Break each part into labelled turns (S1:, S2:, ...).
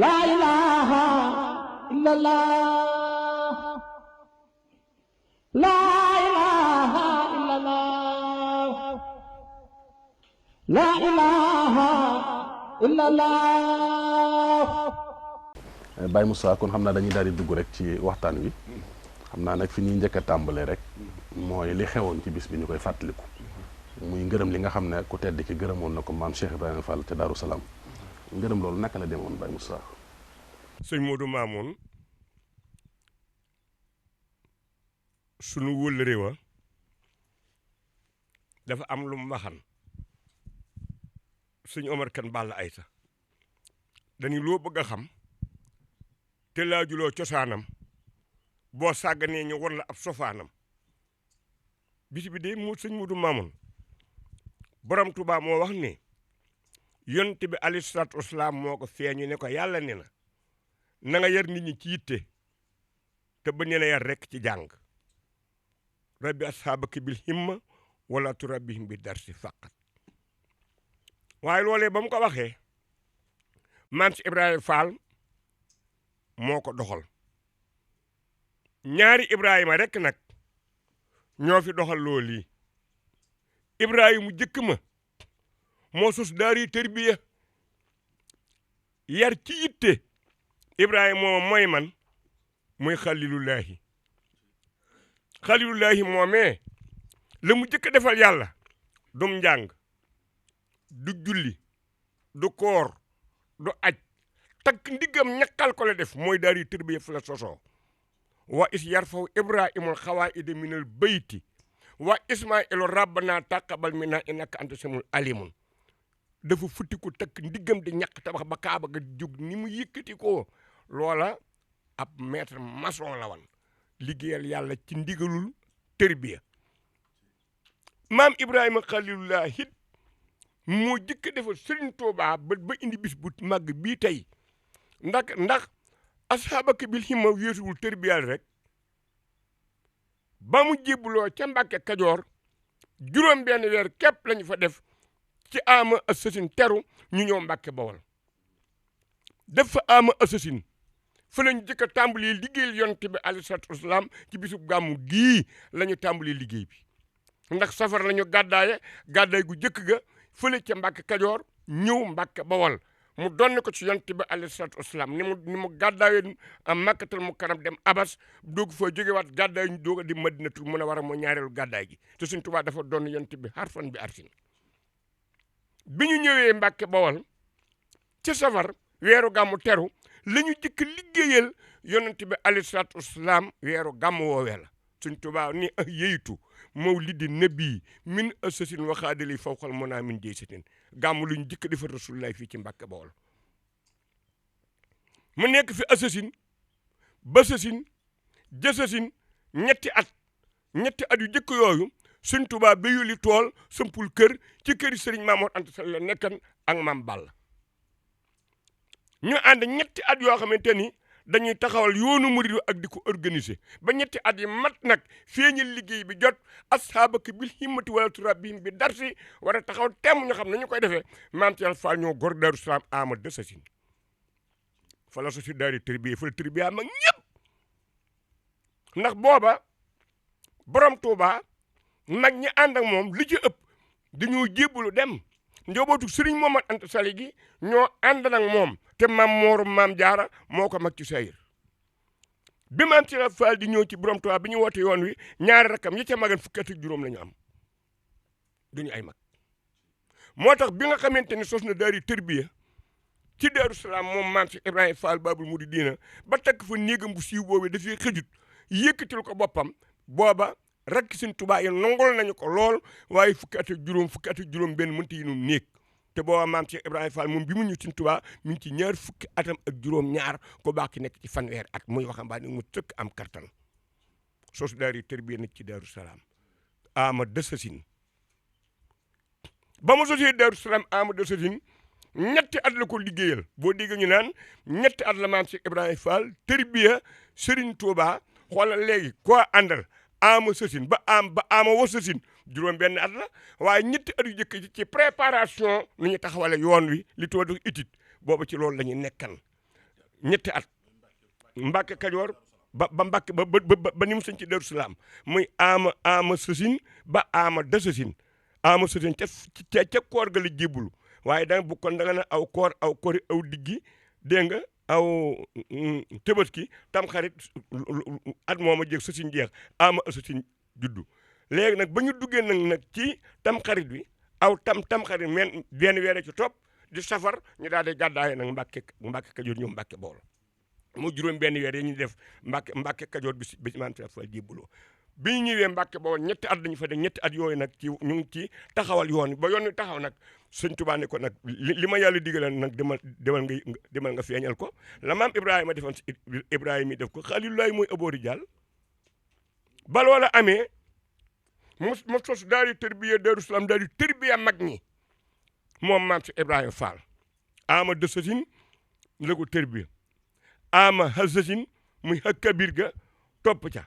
S1: laa ilaaha illallah laa ilaaha illallah laa ilaaha illallah.
S2: Baye Moussa kon xam naa dañuy daal di dugg rek ci waxtaan wi xam naa nag fi ñuy njëkk a tàmbalee rek mooy li xewoon ci bis bi ñu koy fàttaliku muy ngërëm li nga xam ne ku tedd ki gërëmoon na ko maam Cheikh Ibrahima Fall ca Daaru Salaam ngërëm loolu naka la demoon Baye Moussa.
S3: sëñ Modou Mamoun sunu wëllëre wa dafa am lu mu waxan sëñ Omar Kan Balla Ayta dañu loo bëgg a xam te laajuloo cosaanam boo sàgganee ñu won la ab sofaanam bis bi de mu sëñ Modou Mamoun borom Tuubaa moo wax ne yonent bi alayhi salaatu wasalaam moo ko feeñu ne ko yàlla ne na nga yar nit ñi ci yitte te bañ leen a yar rekk ci jàng rabbi ashaabaka bil himma wala turabbihim bi darsi faqat waaye loolee ba mu ko waxee maam si Ibrahima Fall moo ko doxal ñaari Ibrahima rekk nag ñoo fi doxal loolu lii Ibrahima mu jëkk ma moo sos daari tërbiya yar ci yitte Ibrahima mooma mooy man muy xalilullahi moomee la mu jëkk defal yàlla dum njàng du julli du koor du aj takk ndiggam ñakkal ko la def mooy daari tërbiya fu la sosoo wa is yarfaw ibrahimul xawaa'ida minal bayti wa ismailu rabbana taqabal minna innaka anta samul alimun dafa futtiku takk ndiggam di ñàkk tabax ba kaaba ga jóg ni mu yëkkati ko loola ab maître maçon la wan liggéeyal yàlla ci ndigalul tërbiya maam Ibrahima xalilullah it moo jëkk defal Sëriñ Tuubaa ba indi bis bu màgg bii tey ndax ashaabaka bil himma weesuwul tërbiyal rek ba mu jébbuloo ca Mbàkke Kajoor juróom benn weer képp lañu fa def ci ama assasine teru ñu ñëw Mbàkke Bawol def fa ama assasine fa lañu jëkk a tàmbali liggéeyal yonent bi alayhi salaatu wasalaam ci bisub gàmmu gii la ñu tàmbali liggéey bi ndax safar la ñu gàddaay gu jëkk ga fële ca Mbàkke Kajoor ñëw Mbàkke Bawol mu donne ko ci yonent bi alayhi salaatu wasalaam ni mu gàddaayee am Makkatal Mukarram dem Abas doog fa jógewaat gàddaay ñu doog a di Madinatul Munawwara moo ñaareelu gàddaay gi te Sëñ Tuubaa dafa doon yonent bi harfan bi arsin bi ñu ñëwee Mbàkke Bawol ci safar weeru gàmmu teru la ñu jëkk liggéeyal yonent bi alayhi salaatu wasalaam weeru gàmmu woowee la Sëñ Tuubaa ni yeytu mawlidi nabi min asasin waxaadali fawqal mona min jey satin gàmmu lu ñu jëkk defar rasulullahi fii ci Mbàkke Bawol mu nekk fi asasin ba sasin jësasin ñetti at yu jëkk yooyu Sëñ Tuubaa béyuli tool sampul kër ci këri Sëriñ Maamoor Anta Sali la nekkan ak Maam Balla ñu ànd ñetti at yoo xamante ni dañuy taxawal yoonu murid ak di ko organiser ba ñetti at yi mat nag feeñal liggéey bi jot ashaabaka bil himmati wala turabbihim bi darsi war a taxaw temm ñu xam ne ñu koy defee maam Cheikh Fall ñoo gor Daaru Salaam ama desasin fa la sosi daari tërbiya fa la tërbiya mag ñëpp ndax booba borom Tuuba mag ñi ànd ak moom li ci ëpp dañoo jébbalu dem njobootu Sëriñ Momar Anta Sali gi ñoo ànd nag moom te maam moorum maam jaara moo ko mag ci sayir bi maam ci la Fall di ñëw ci borom Tuubaa bi ñu woote yoon wi ñaari rakam yi ca magan fukki at ak juróom la ñu am duñu ay mag moo tax bi nga xamante ni sos na daari tërbiya ci Daaru Salaam moom maam si Ibrahima Fall Babul Muridiina ba takk fa néegam bu siiw boobu dafay xëjut yëkkatil ko boppam booba rakk Sëñ Tuubaa yi nongol nañu ko lool waaye fukki at ak juróom benn mënta yi nu néeg te booba maam Cheikh Ibrahima Fall moom bi mu ñëw Sëñ Tuubaa mi ngi ci ñaar fukki atam ak juróom ñaar ko baax ki nekk ci fanweer at muy waxambaane mu tëkk am kartan sos daari tërbiya nag ci Daaru Salaam ama desasin ba mu sosee Daaru Salaam ama desasin ñetti at la ko liggéeyal boo dégg ñu naan ñetti at la maam Cheikh Ibrahima Fall tërbiya Sëriñ Tuubaa xoolal léegi koo àndal ama sësin ba ama wa sësin juróom benn at la waaye ñetti at yu jëkk ci préparation nu ñu taxawale yoon wi li tudd étude boobu ci loolu la ñu nekkan ñetti at Mbàkke Kajoor ba Mbàkke ba ni mu sëñ ci Daaru Salaam muy ama sësin ba ama da sësin ama sësin ca koor ga la jébbulu waaye da bu kon da nga ne aw koori aw diggi dégg nga aw Tabaski Tamxarit at mooma jeeg sësin jeex ama sësin juddu léegi nag ba ñu duggee nag ci Tamxarit bi aw Tamxarit men benn weer ci topp di safar ñu daal di gàddaaye nag Mbàkke Kajoor ñëw Mbàkke Bawol mu juróom benn weer yi ñu def Mbàkke Kajoor bi maam Cheikh Fall jébbuloo bi ñu ñëwee Mbàkke Bawol ñetti at dañu fa def ñetti at yooyu nag ci ñu ngi ci taxawal yoon ba yoon wi taxaw nag sëñ Tuubaa ne ko nag li ma yàlla digale nag demal nga feeñal ko la maam Ibrahima defoon si Ibrahima yi def ko Xaliilulaay mooy aboori jàll ba loola amee mu sos daal di tërbiya Daaru Salaam daal di tërbiya mag ñi moom maam si Ibrahima Fall ama dësasin la ko tërbiya ama hasasin muy hakkabir ga topp ca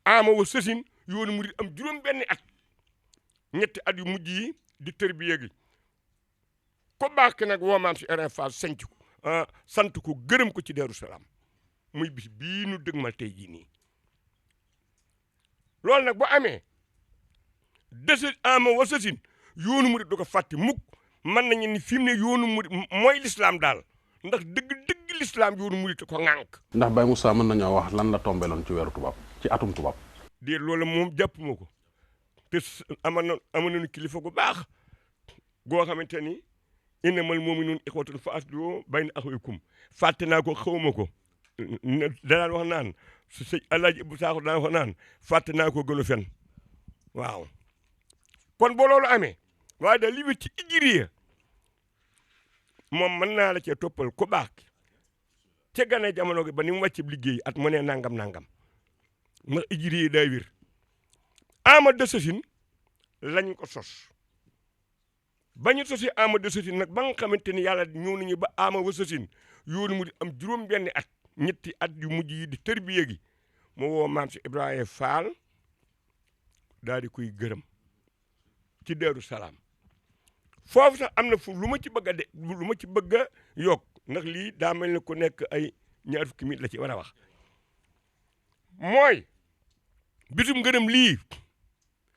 S3: ama wa sësin yoonu mu di am juróom benni at ñetti at yu mujj yi di tërbiya gi ko baax ki nag woo maam si Ibrahima Fall sant ko gërëm ko ci Daaru Salaam muy bis bii nu dëgmal tey jii nii loolu nag bu amee dësa ama wa sësin yoonu mu di du ko fàtte mukk mën nañu ni fi mu ne yoonu mu mooy lislaam daal ndax dëgg lislaam yoonu mu di ko ŋànk
S2: ndax Baye Moussa mën nañoo wax lan la tombeloon ci weeru tubaab ci atum tubaab
S3: déet loolu moom jàpp ma ko te amoon nañu kilifa gu baax goo xamante ni innamal mu'minuuna ixwatun fa aslihu bayna axawaykum fàtte naa ko xawma ko danaan wax naan sëñ Alaaji bu Saaxu danaan wax naan fàtte naa ko gënu fen waaw kon boo loolu amee waaye da li wét ci ijiriya moom mën naa la cee toppal ku baax ca gane jamono gi ba ni mu wàcc liggéey at mu ne nangam ndax ijiriya day wér ama dësasin lañ ko sos ba ñu sosi ama dësasin nag ba nga xamante ni yàlla ñëw nañu ba ama wasasin yoonu mu di am juróom benni at ñetti at yu mujj yi di tërbiye gi mu woo maam si Ibrahima Fall daal di koy gërëm ci Daaru Salaam foofu sax am na fu lu ma ci bëgg a yokk ndax lii daa mel ni ku nekk ay ñaar fukki minit la ci war a wax mooy bisum gërëm lii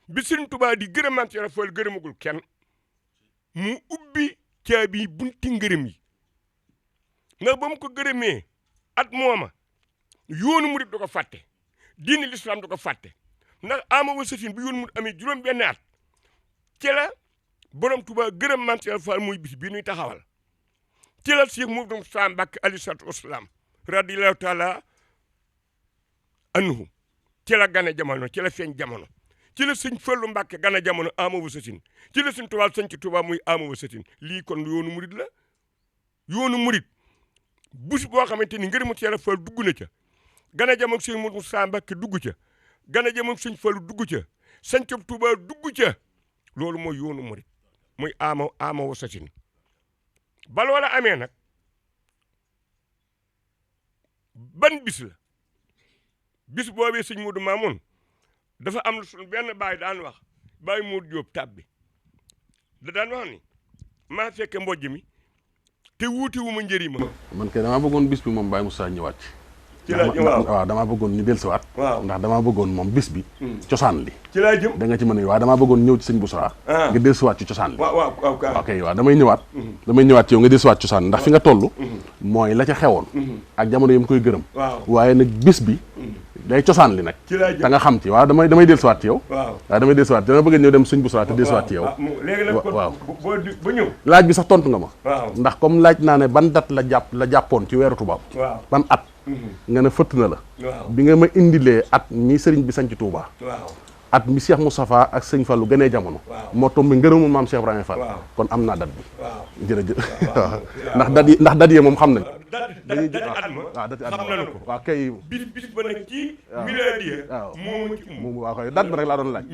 S3: bi Sëriñ Tuubaa di gërëm maam si Ibrahima Fall gërëmagul kenn mu ubbi caabi bunti ngërëm yi ndax ba mu ko gërëmee at mooma yoonu murit du ko fàtte diine lislaam du ko fàtte ndax ama wa sëtin bi yoonu murit amee juróom benn at ci la borom Tuubaa gërëm maam Cheikh Fall muy bis bii nuy taxawal ci la Cheikh Mouhamadou Mbacké alayhi salaatu wasalaam radiyallahu taala anhu ci la gane jamono ci la feeñ jamono ci la sëñ Fallu Mbàkke gane jamono ama wa sëtin ci la sëñ Tuubaa sëñ ci Tuubaa muy ama wa sëtin lii kon yoonu murit la yoonu murit bus boo xamante ni ngërëmu Cheikh Fall dugg na ca gane jamono sëñ Mouhamadou Mbacké dugg ca gane jamono sëñ Fallu dugg ca sëñ Tuubaa dugg ca loolu mooy yoonu murit muy ama wa sëtin ba loola amee nag ban bis la bis boobee sëñ Modou Mamoun dafa am lu suñu benn baay daan wax baay Modou Diop tàbbi da daan wax ni maa fekke mbojj mi te wuuti wu ma njëriñ ma.
S2: man kay damaa bëggoon bis bi moom Baye Moussa ñëwaat
S3: ci laa jëm
S2: waaw damaa bëggoon ñu dellusiwaat.
S3: waaw
S2: ndax damaa bëggoon moom bis bi. cosaan li.
S3: ci laa jëm
S2: da nga ci mën a waaw damaa bëggoon ñëw ci sëñ Boussa. nga dellusiwaat ci cosaan li.
S3: waaw
S2: ok waaw damay ñëwaat. damay ñëwaat ci yow nga dellusiwaat cosaan ndax fi nga toll. mooy la ca xewoon. ak jamono yi mu koy gërëm. waaye nag bis bi. day cosaan li nag.
S3: ci laa jëm
S2: da nga xam ci waaw damay dellusiwaat ci yow.
S3: waaw
S2: damay dellusiwaat dama bëgg ñëw dem sëñ Boussa te dellusiwaat ci yow.
S3: léegi nag
S2: waaw
S3: ba ñëw.
S2: laaj bi sax tontu nga ma.
S3: waaw
S2: ndax comme laaj naa ne ban date la jàppoon ci weeru tubaab.
S3: waaw
S2: ban at. nga ne fëtt na la.
S3: waaw
S2: bi nga ma indilee at mi sëriñ bi sanc Touba.
S3: waaw
S2: at mi Cheikh Moustapha ak sëñ Fallou gënee jamono. moo tombé ngërëmul maam Cheikh Ibrahima Fall. kon am naa date bi.
S3: waaw
S2: jërëjëf ndax date yi moom xam nañ.
S3: date at ma xam nañu ko.
S2: waaw kay.
S3: bis ba nag ci miladiya.
S2: waaw
S3: moo ci
S2: moom waaw kay date bi rek laa doon laaj.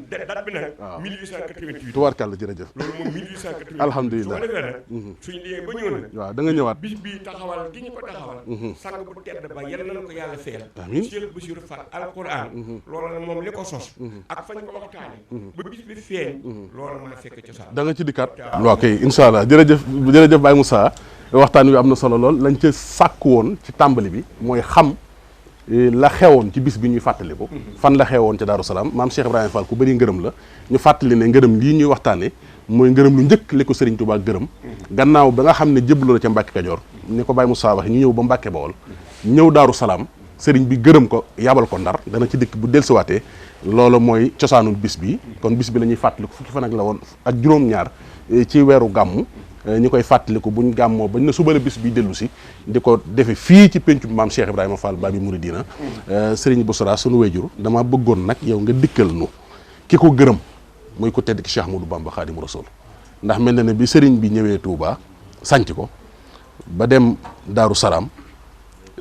S3: date bi nag.
S2: waaw
S3: 1888.
S2: tubaarkàlla jërëjëf.
S3: loolu moom 1888.
S2: alhamdulilah
S3: su ko defee nag. suñu liggéey ba ñëw nag.
S2: waaw da nga ñëwaat.
S3: bis bii taxawal gi ñu ko taxawal. sang bu tedd ba yal na ko yàlla fayal.
S2: amiin
S3: Cheikh Bassirou Fall alquran. loolu nag moom li ko sos. ak fañ ko waxtaane ba bis bi feeñ loolu mën a fekk cosaan
S2: da nga ci dikkaat ok incha allah jërëjëf Baye Moussa waxtaan wi am na solo lool lañ ca sàkku woon ci tàmbali bi mooy xam la xewoon ci bis bi ñuy fàttaliku fan la xewoon ca Daaru Salaam maam Cheikh Ibrahima Fall ku bëri ngërëm la ñu fàttali ne ngërëm lii ñuy waxtaane mooy ngërëm lu njëkk li ko Serigne Touba gërëm gannaaw ba nga xam ne jébbaloo na ca Mbàkke Kajoor ni ko Baye Moussa waxe ñu ñëw ba Mbàkke Bawol ñëw Daaru Salaam Serigne bi gërëm ko yabal ko Ndar dana ci dikk bu dellusiwaatee loolu mooy cosaanul bis bi kon bis bi la ñuy fàttaliku fukki fan ak la woon ak juróom-ñaar ci weeru gàmmu ñu koy fàttaliku buñ gàmmoo bañ na suba la bis bi dellu si di ko defe fii ci péncu maam Cheikh Ibrahima Fall Babi Mouridina Serigne Boussra sunu wéjur dama bëggoon nag yow nga dikkal nu ki ko gërëm muy ko tedd ki Cheikh Ahmadou Bamba Khadimu Rasul ndax mel na ne bi Serigne bi ñëwee Touba sanc ko ba dem Daaru Salaam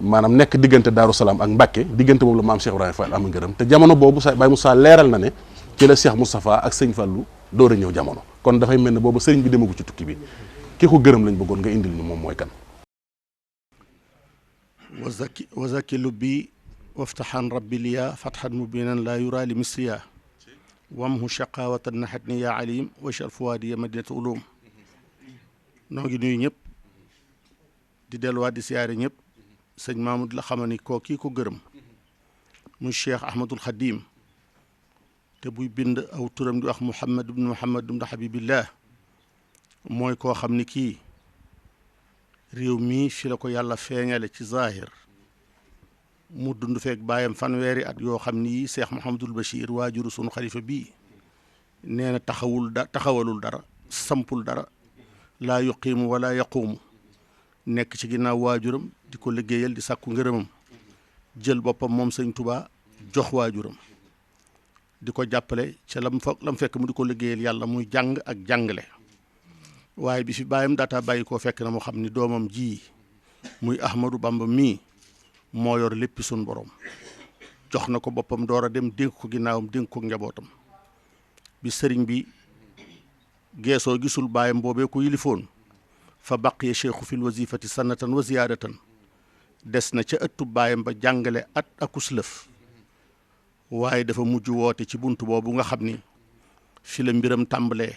S2: maanaam nekk diggante Daaru Salaam ak Mbàkke diggante boobu la maam Cheikh Ibrahima Fall am ngërëm te jamono boobu sa Baye Moussa leeral na ne ci la Cheikh Moustapha ak sëñ Fallou door a ñëw jamono kon dafay mel ne boobu sëriñ bi demagu ci tukki bi ki ko gërëm lañ bëggoon nga indil ñu moom mooy kan
S4: wa zaki lubbi waftaxan rabbi liya fatxan mubinan la yura li misriya wamhu shaqawatan naxatni ya alim wachal fuwaadi ya madinatu ulum noo ngi nuyu ñëpp di delluwaat di siyaare ñëpp sëñ Mamoud la xama ni koo kii ko gërëm muy Cheikh Ahmadul Xadim te buy bind aw turam di wax Muhammad ibn Habibillah mooy koo xam ni kii réew mii fi la ko yàlla feeñale ci zahir mu dund feek bàyyam fanweeri at yoo xam ni yi Cheikh Mouhamadul Bachir waajuru sunu xalifa bii nee na taxawalul dara sampul dara laa yuqiimu wala yaquumu nekk ci ginnaaw waajuram di ko liggéeyal di sàkku ngërëmam jël boppam moom sëñ Touba jox waajuram di ko jàppale ca lam fekk mu di ko liggéeyal yàlla muy jàng ak jàngale waaye bi fi bàyyam daataa bàyyi koo fekk na mu xam ni doomam ji muy Ahmadou Bamba mii moo yor léppi sun borom jox na ko boppam door a dem dénk ko ginnaawam dénk ko njabootam bi sëriñ bi geesoo gisul bàyyam boobee ko yilifoon fa baqiya cheikhu fil wazifati sanatan wa ziyaadatan des na ca ëttu baayam ba jàngale at akus lëf waaye dafa mujj woote ci bunt boobu nga xam ni fi la mbiram tàmbalee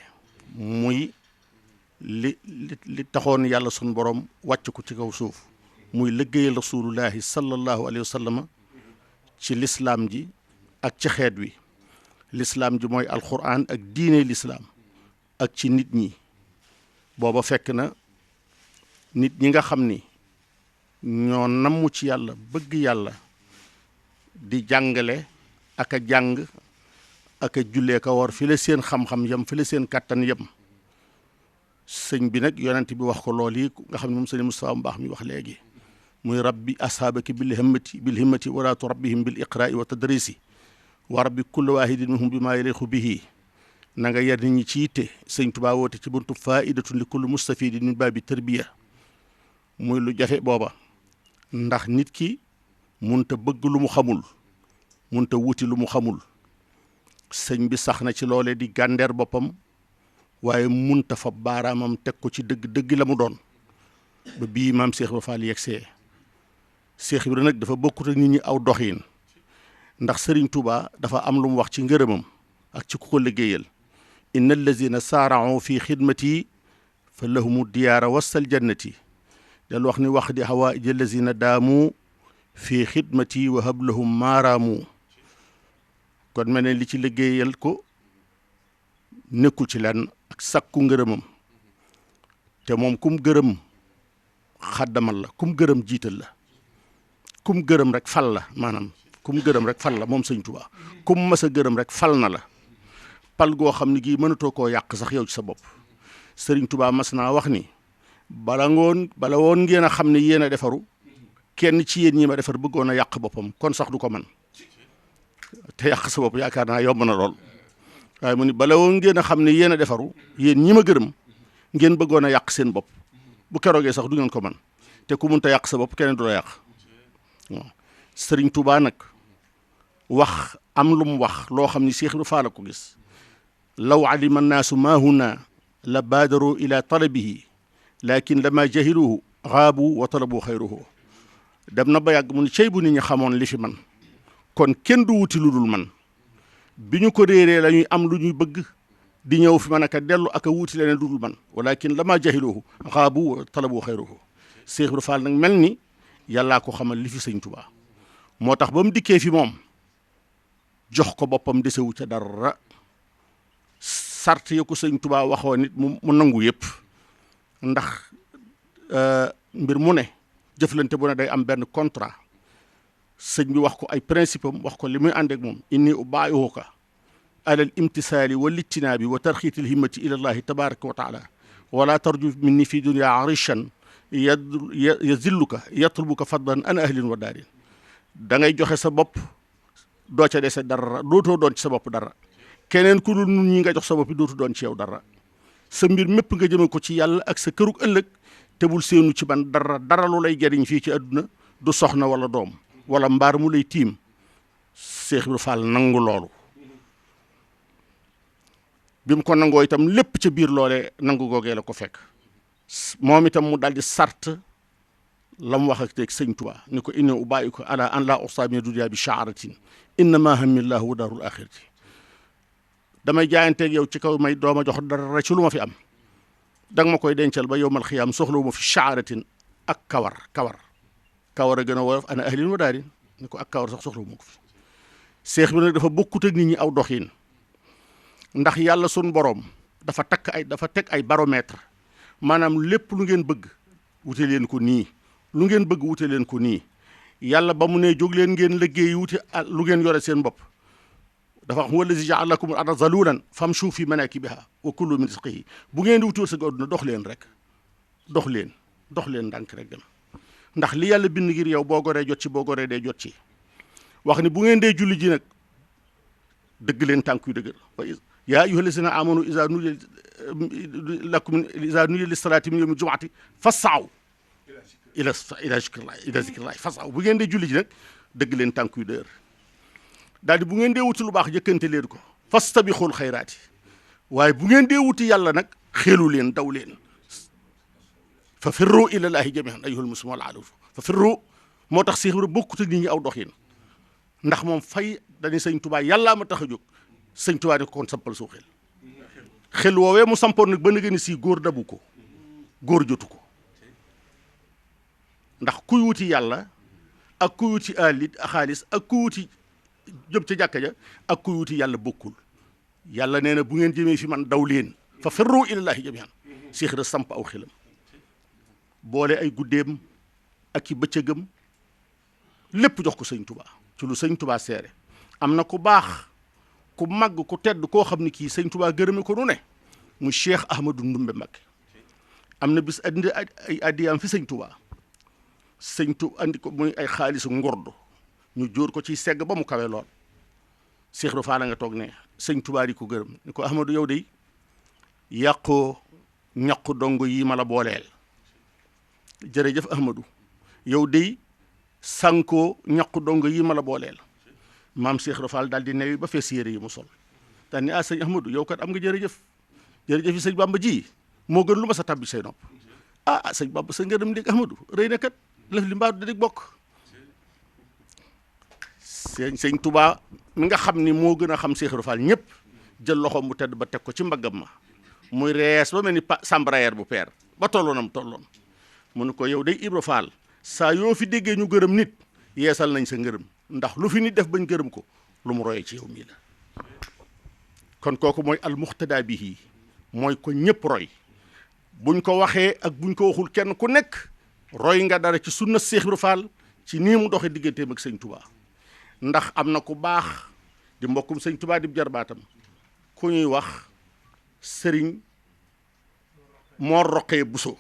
S4: muy li taxoon yàlla sun borom wàcc ko ci kaw suuf muy liggéeyal rasulullahi sallallahu alayhi wa sallam ci lislaam ji ak ci xeet wi lislaam ji mooy alquran ak diine lislaam ak ci nit ñi booba fekk na nit ñi nga xam ni ñoo namm ci yàlla bëgg yàlla di jàngale ak a jàng ak a jullee ka war fi la seen xam-xam yem fi la seen kàttan yem sëñ bi nag yonent bi wax ko lool yi nga xam ne moom sëñ Moustapha mbaax mi wax léegi muy rabbi ashaabaki bil himmati wala turabbihim bil iqraai wa tadrisi wa rabbi kulli waahidin minhum bi maa yaliqu bihi na nga yar nit ñi ci yitte sëñ Tuubaa woote ci buntu faidatun li kulli mustafidin min baabi tarbiya muy lu jafe booba ndax nit ki munta bëgg lu mu xamul munta wuti lu mu xamul sëñ bi sax na ci loolee di gàndeer boppam waaye munta fa baaraamam teg ko ci dëgg la mu doon ba bii maam Cheikh Ibra Fall yegsee Cheikh Ibra nag dafa bokkut ak nit ñi aw doxiin ndax Sëriñ Tuubaa dafa am lu mu wax ci ngërëmam ak ci ku ko liggéeyal inna allazina saara'u fi xidmati fa lahumu diyaara wasal jannati del wax ni wax di hawaïj allazina daamu fi xidmati wa hablahum maaraamu kon mel ne li ci liggéeyal ko nekkul ci lenn ak sakku ngërëmam te moom kum gërëm xaddamal la kum gërëm jiital la kum gërëm rek fal la maanaam kum gërëm rek fal la moom sëñ Tuubaa kum mas a gërëm rek fal na la pal goo xam ne gii mënatoo koo yàq sax yow ci sa bopp sëriñ Tuubaa mas naa wax ni bala woon ngeen a xam ne yéen a defaru kenn ci yéen ñi ma defar bëggoon a yàq boppam kon sax du ko man te yàq sa bopp yaakaar naa yomb na lool waaye mu ni bala woon ngeen a xam ne yéen a defaru yéen ñi ma gërëm ngeen bëggoon a yàq seen bopp bu keroogee sax du ngeen ko man te ku munta yàq sa bopp keneen du la yàq waaw sëriñ Tuubaa nag wax am lu mu wax loo xam ni Cheikh Ibra Fall ko gis law alima annaasu maa huna la baadaru ila talabihi lakin lama jahiluhu xaabu wa talabu xayruhu dem na ba yàgg mu ni cey bu nit ñi xamoon li fi man kon kenn du wuti lu dul man bi ñu ko réeree la ñuy am lu ñuy bëgg di ñëw fi man aka dellu aka wuuti leneen dudul man walakin lama jahiluhu xaabu talabu xayruhu Cheikh Ibra Fall nag mel ni yàllaa ko xamal li fi sëñ Tuubaa moo tax ba mu dikkee fi moom jox ko boppam desewu ca dara sart ya ko sëñ Tuubaa waxoo nit mu nangu yëpp ndax mbir mu ne jëflante bu ne day am benn contrat sëñ bi wax ko ay principe am wax ko li muy ànd ak moom inni ubaayihuka alal imtisaali wal ijtinaabi wa tarxiitil himmati ila llahi tabaraka wa taala wala tarju minni fi dunya arishan yazilluka yatlubuka fadlan an ahlin wa daarin da ngay joxe sa bopp doo ca dese dara dootoo doon ci sa bopp dara keneen ku dul nun ñi nga jox sa bopp dootu doon ci yow dara sa mbir mépp nga jëme ko ci yàlla ak sa kërug ëllëg te bul seenu ci man dara lu lay jariñ fii ci àdduna du soxna wala doom wala mbaar mu lay tiim Cheikh Ibra Fall nangu loolu bi mu ko nangoo itam lépp ca biir loolee nangu googee la ko fekk moom itam mu daldi sart la mu wax ak teg sëñ Tuubaa ni ko inni ubaayiku ala an la usta min dunya bi shaaratin innama hamillahu wa daarul axirati damay jaayanteeg yow ci kaw may dooma jox dara ci lu ma fi am danga ma koy dencal ba yowmal xiyaam soxlawu ma fi shaaratin ak kawar a gën a woyof ana ahlin wa daarin ni ko ak kawar sax soxlawu ma ko fi seex bi nag dafa bokkut ak nit ñi aw doxin ndax yàlla sun borom dafa teg ay baromètre maanaam lépp lu ngeen bëgg wute leen ko nii lu ngeen bëgg wute leen ko nii yàlla ba mu ne jóg leen ngeen liggéey wute lu ngeen yore seen bopp dafa wax wallazi ja'ala lakum al-arda zalulan famshu fi manakibiha wa kulu min rizqihi bu ngeen di wutul sa àdduna dox leen ndànk rek dem ndax li yàlla bind ngir yow boo goree jot ci boo goree dee jot ci wax ni bu ngeen dee julli ji nag dëgg leen tànk yu dëgër yaa ayyuha allazina amanu iza nudiya lis-salati min yawmi jumu'ati fas'aw ila zikrillahi fas'aw bu ngeen dee julli ji nag dëgg leen tànk yu dëgër daal di bu ngeen dee wuti lu baax jëkkante leen ko fastabixul xayraati waaye bu ngeen dee wuti yàlla nag xeelu leen daw leen fa firru ilallahi jami'an ayyuhal muslimuuna wal fa firru moo tax Seex Ibra bokkut ak nit ñi aw doxin ndax moom fay dañuy sëñ Tuubaa yàllaa ma tax a jóg sëñ Tuubaa ne ko kon sampal soo xel woowee mu sampoon nag ba nga ni si góor dabu ko góor jotu ko ndax kuy wuti yàlla ak kuy wuti xaalis ak kuy wuti jëm ca jàkka ja ak kuy wuti yàlla bokkul yàlla nee na bu ngeen jëmee fi man daw leen fa firru ilallahi jami'an Seex Ibra samp aw xelam boole ay guddeem ak i bëccëgam lépp jox ko sëñ Tuubaa ci lu sëñ Tuubaa seere am na ku baax ku màgg ku tedd koo xam ne kii sëñ Tuubaa gërëme ko nu ne mu Cheikh Ahmadou Ndumbe Mbakke am na bis andi ay addiyaam fi sëñ Tuubaa andi ko muy ay xaalisu ngordu ñu jóor ko ci segg ba mu kawe lool Cheikh Ibra Fall nga toog ne sëñ Tuubaa di ko gërëm ni ko Ahmadou yow de yàqoo ñaqu dongo yi ma la booleel jërëjëf Ahmadou yow de sànkoo ñaqu dongo yi ma la booleel maam Cheikh Ibra Fall daal di newi ba fees yére yi mu sol daal ni sëñ Ahmadou yow kat am nga jërëjëf yi sëñ Bamba ji moo gën lu ma sa tabbi say nopp sëñ Bamba sa ngërëm dégg Ahmadou rëy na kat lëf li mbaadu da dig bokk sëñ Tuubaa mi nga xam ni moo gën a xam Cheikh Ibra Fall ñëpp jël loxoom bu tedd ba teg ko ci mbaggam ma muy rees ba mel ni sambrayer bu peer ba tolloonam mu ne ko yow day Ibra Fall saa yoo fi déggee ñu gërëm nit yeesal nañ sa ngërëm ndax lu fi nit def bañ gërëm ko lu mu royee ci yow mii la kon kooku mooy almuxtada bihi mooy ko ñëpp roy buñ ko waxee ak buñ ko waxul kenn ku nekk roy nga dara ci sunna Cheikh Ibra Fall ci nii mu doxee digganteem ak sëñ Tuubaa ndax am na ku baax di mbokkum sëñ Tuubaa di jarbaatam ku ñuy wax sëriñ Mor Roqee Buso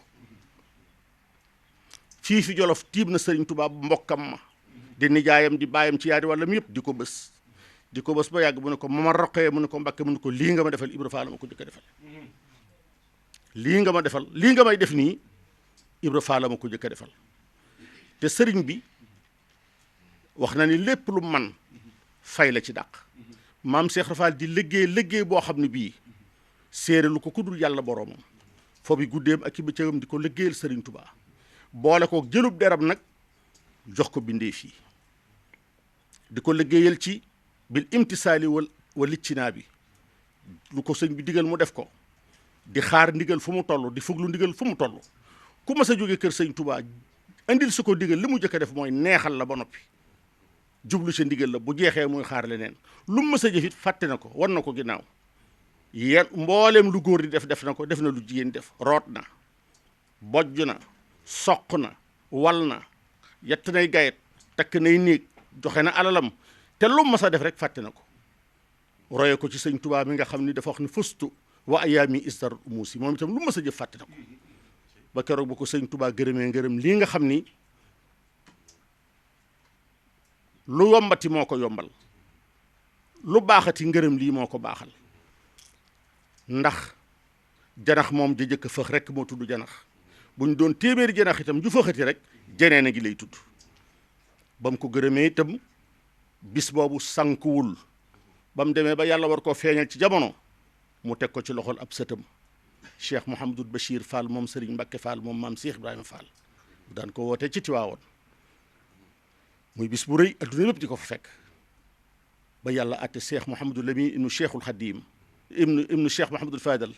S4: fii fi Jolof tiib na sëriñ Tuubaa mbokkam ma di nijaayam di baayam ci yaari wàllam yëpp di ko bës ba yàgg mu ne ko Mama Roqee mu ne ko Mbàkke mu ne ko lii nga ma defal Ibra Fall ma ko jëkk a defal lii nga ma defal lii nga may def nii Ibra Fall ma ko jëkk a defal te sëriñ bi wax na ni lépp lu man fay la ci dàq maam Cheikh Ibra Fall di liggéey boo xam ne bii séere lu ko kudul yàlla boroomam foo bi guddeem ak i bëccëgam di ko liggéeyal sëriñ Tuubaa boole ko jëlub deram nag jox ko bindee fii di ko liggéeyal ci bil imtisaali wal waliccinaa bi lu ko sëñ bi digal mu def ko di xaar ndigal fu mu toll di fuglu ndigal fu mu toll ku mas a jóge kër sëñ Touba indil su ko digal li mu jëkk a def mooy neexal la ba noppi jublu sa ndigal la bu jeexee muy xaar leneen lu mu mas a jëfit fàtte na ko war na ko ginnaaw yéen mbooleem lu góor di def na ko def na lu jigéen def root na bojj na soq na wal na yett nay gayet takk nay néeg joxe na alalam te lu mu mas a def rek fàtte na ko roye ko ci sëñ Touba mi nga xam ni dafa wax ni fustu wa ayaami istar umuusi moom itam lu mas a jëf fàtte na ko ba keroog ba ko sëñ Touba gërëmee ngërëm lii nga xam ni lu yombati moo ko yombal lu baaxati ngërëm lii moo ko baaxal ndax janax moom ja jëkk fëx rek moo tudd janax buñ doon téeméeri janax itam ju fëxati rek jeneen a gi lay tudd ba mu ko gërëmee itam bis boobu sànkuwul ba mu demee ba yàlla war koo feeñal ci jamono mu teg ko ci loxol ab sëtam Cheikh Mouhamadul Bachir Fall moom Serigne Mbacke Fall moom maam Cheikh Ibrahima Fall daan ko woote ci Tiwaawoon muy bis bu rëy adduna lépp di ko fa fekk ba yàlla àtte Cheikh Mouhamadul Lamin ibnu Cheikhul Khadim ibnu Cheikh Mouhamadul Fadal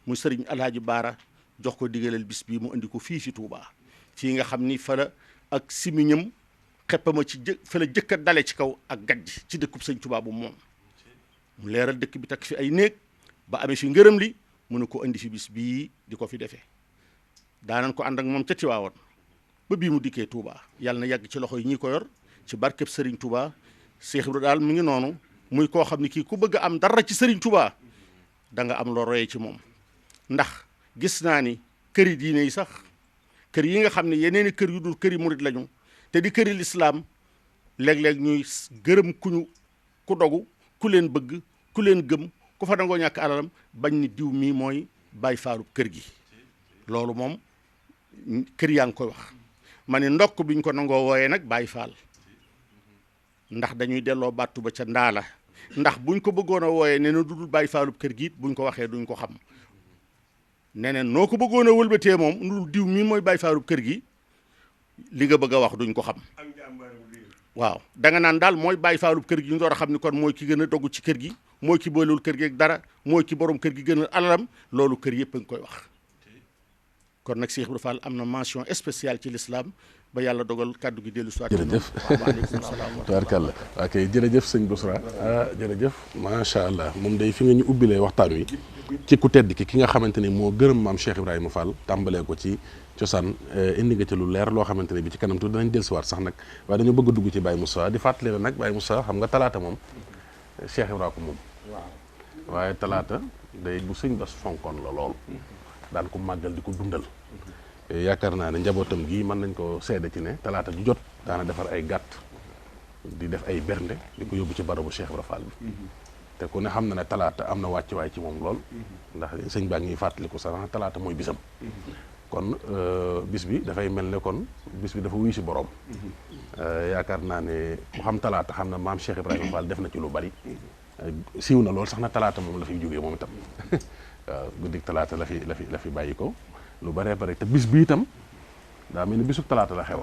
S4: muy Serigne Alhaji Baara jox ko digaleel bis bii mu andi ko fii fi Touba fii nga xam ni fa la ak simiñam xeppama ci fa la jëkk a dale ci kaw ak gajj ci dëkkub sëñ Touba bu moom mu leeral dëkk bi takk fi ay néeg ba amee fi ngërëm li mu ne ko andi fi bis bii di ko fi defee daanan ko ànd ak moom ca Tiwaawoon ba bii mu dikkee Touba yàlla na yàgg ci loxo yi ñi ko yor ci barkeb Serigne Touba Cheikh Ibra daal mi ngi noonu muy koo xam ne kii ku bëgg a am dara ci Serigne Touba da nga am loo royee ci moom ndax gis naa ni këri diine yi sax kër yi nga xam ne yeneen i kër yu dul këri murit lañu te di këri lislaam léeg-léeg ñuy gërëm ku dogu ku leen bëgg ku leen gëm ku fa dangoo ñàkk alalam bañ ni diw mii mooy bàyyi faalub kër gi loolu moom kër yaa ngi koy wax ma ne ndokk biñ ko nangoo wooyee nag bàyyi faal ndax dañuy delloo bàttu ba ca ndaala ndax buñ ko bëggoon a wooyee ne na dudul bàyyi faalub kër gi it buñ ko waxee duñ ko xam neneen noo ko bëggoon a wëlbatee moom ndul diw mii mooy bàyyi faalub kër gi li nga bëgg a wax duñ ko xam waaw da nga naan daal mooy bàyyi faalub kër gi ñu door a xam ni kon mooy ki gën a dogg ci kër gi mooy ki boolewul kër gi ak dara mooy ki borom kër gi gën a alalam loolu kër yëpp a ngi koy wax kon nag Cheikh Ibra Fall am na mention spéciale ci l'islam ba yàlla dogal kàddu gi dellu soit
S2: jërëjëf
S4: waaleykum salaam
S2: tabarkàlla ok jërëjëf sëñ Bousra jërëjëf macha allah moom day fi nga ñu ubbilee waxtaan wi ci ku tedd ki nga xamante ni moo gërëm maam Cheikh Ibrahima Fall tàmbalee ko ci cosaan indi nga ci lu leer loo xamante ne bi ci kanam tuuti danañ dellusiwaat sax nag waaye dañoo bëgg a dugg ci Baye Moussa di fàttali la nag Baye Moussa xam nga talaata moom Cheikh Ibrahima ko moom waaye talaata day bu sëñ Bass fonkoon la lool daan ko màggal di ko dundal yaakaar naa ne njabootam gii mën nañ ko seede ci ne talaata ju jot daana defar ay gàtt di def ay bernde di ko yóbbu ci barabu Cheikh Ibrahima Fall bi te ku ne xam na ne talaata am na wàccuwaay ci moom lool ndax sëñ baa ngi fàttaliku sax talaata mooy bisam kon bis bi dafay mel ne kon bis bi dafa wuy si borom yaakaar naa ne ku xam talaata xam na maam Cheikh Ibrahima Fall def na ci lu bari siiw na lool sax na talaata moom la fiy jógee moom itam waaw guddik talaata la fi bàyyi ko lu baree bare te bis bi itam daa mel ni bisub talaata la xew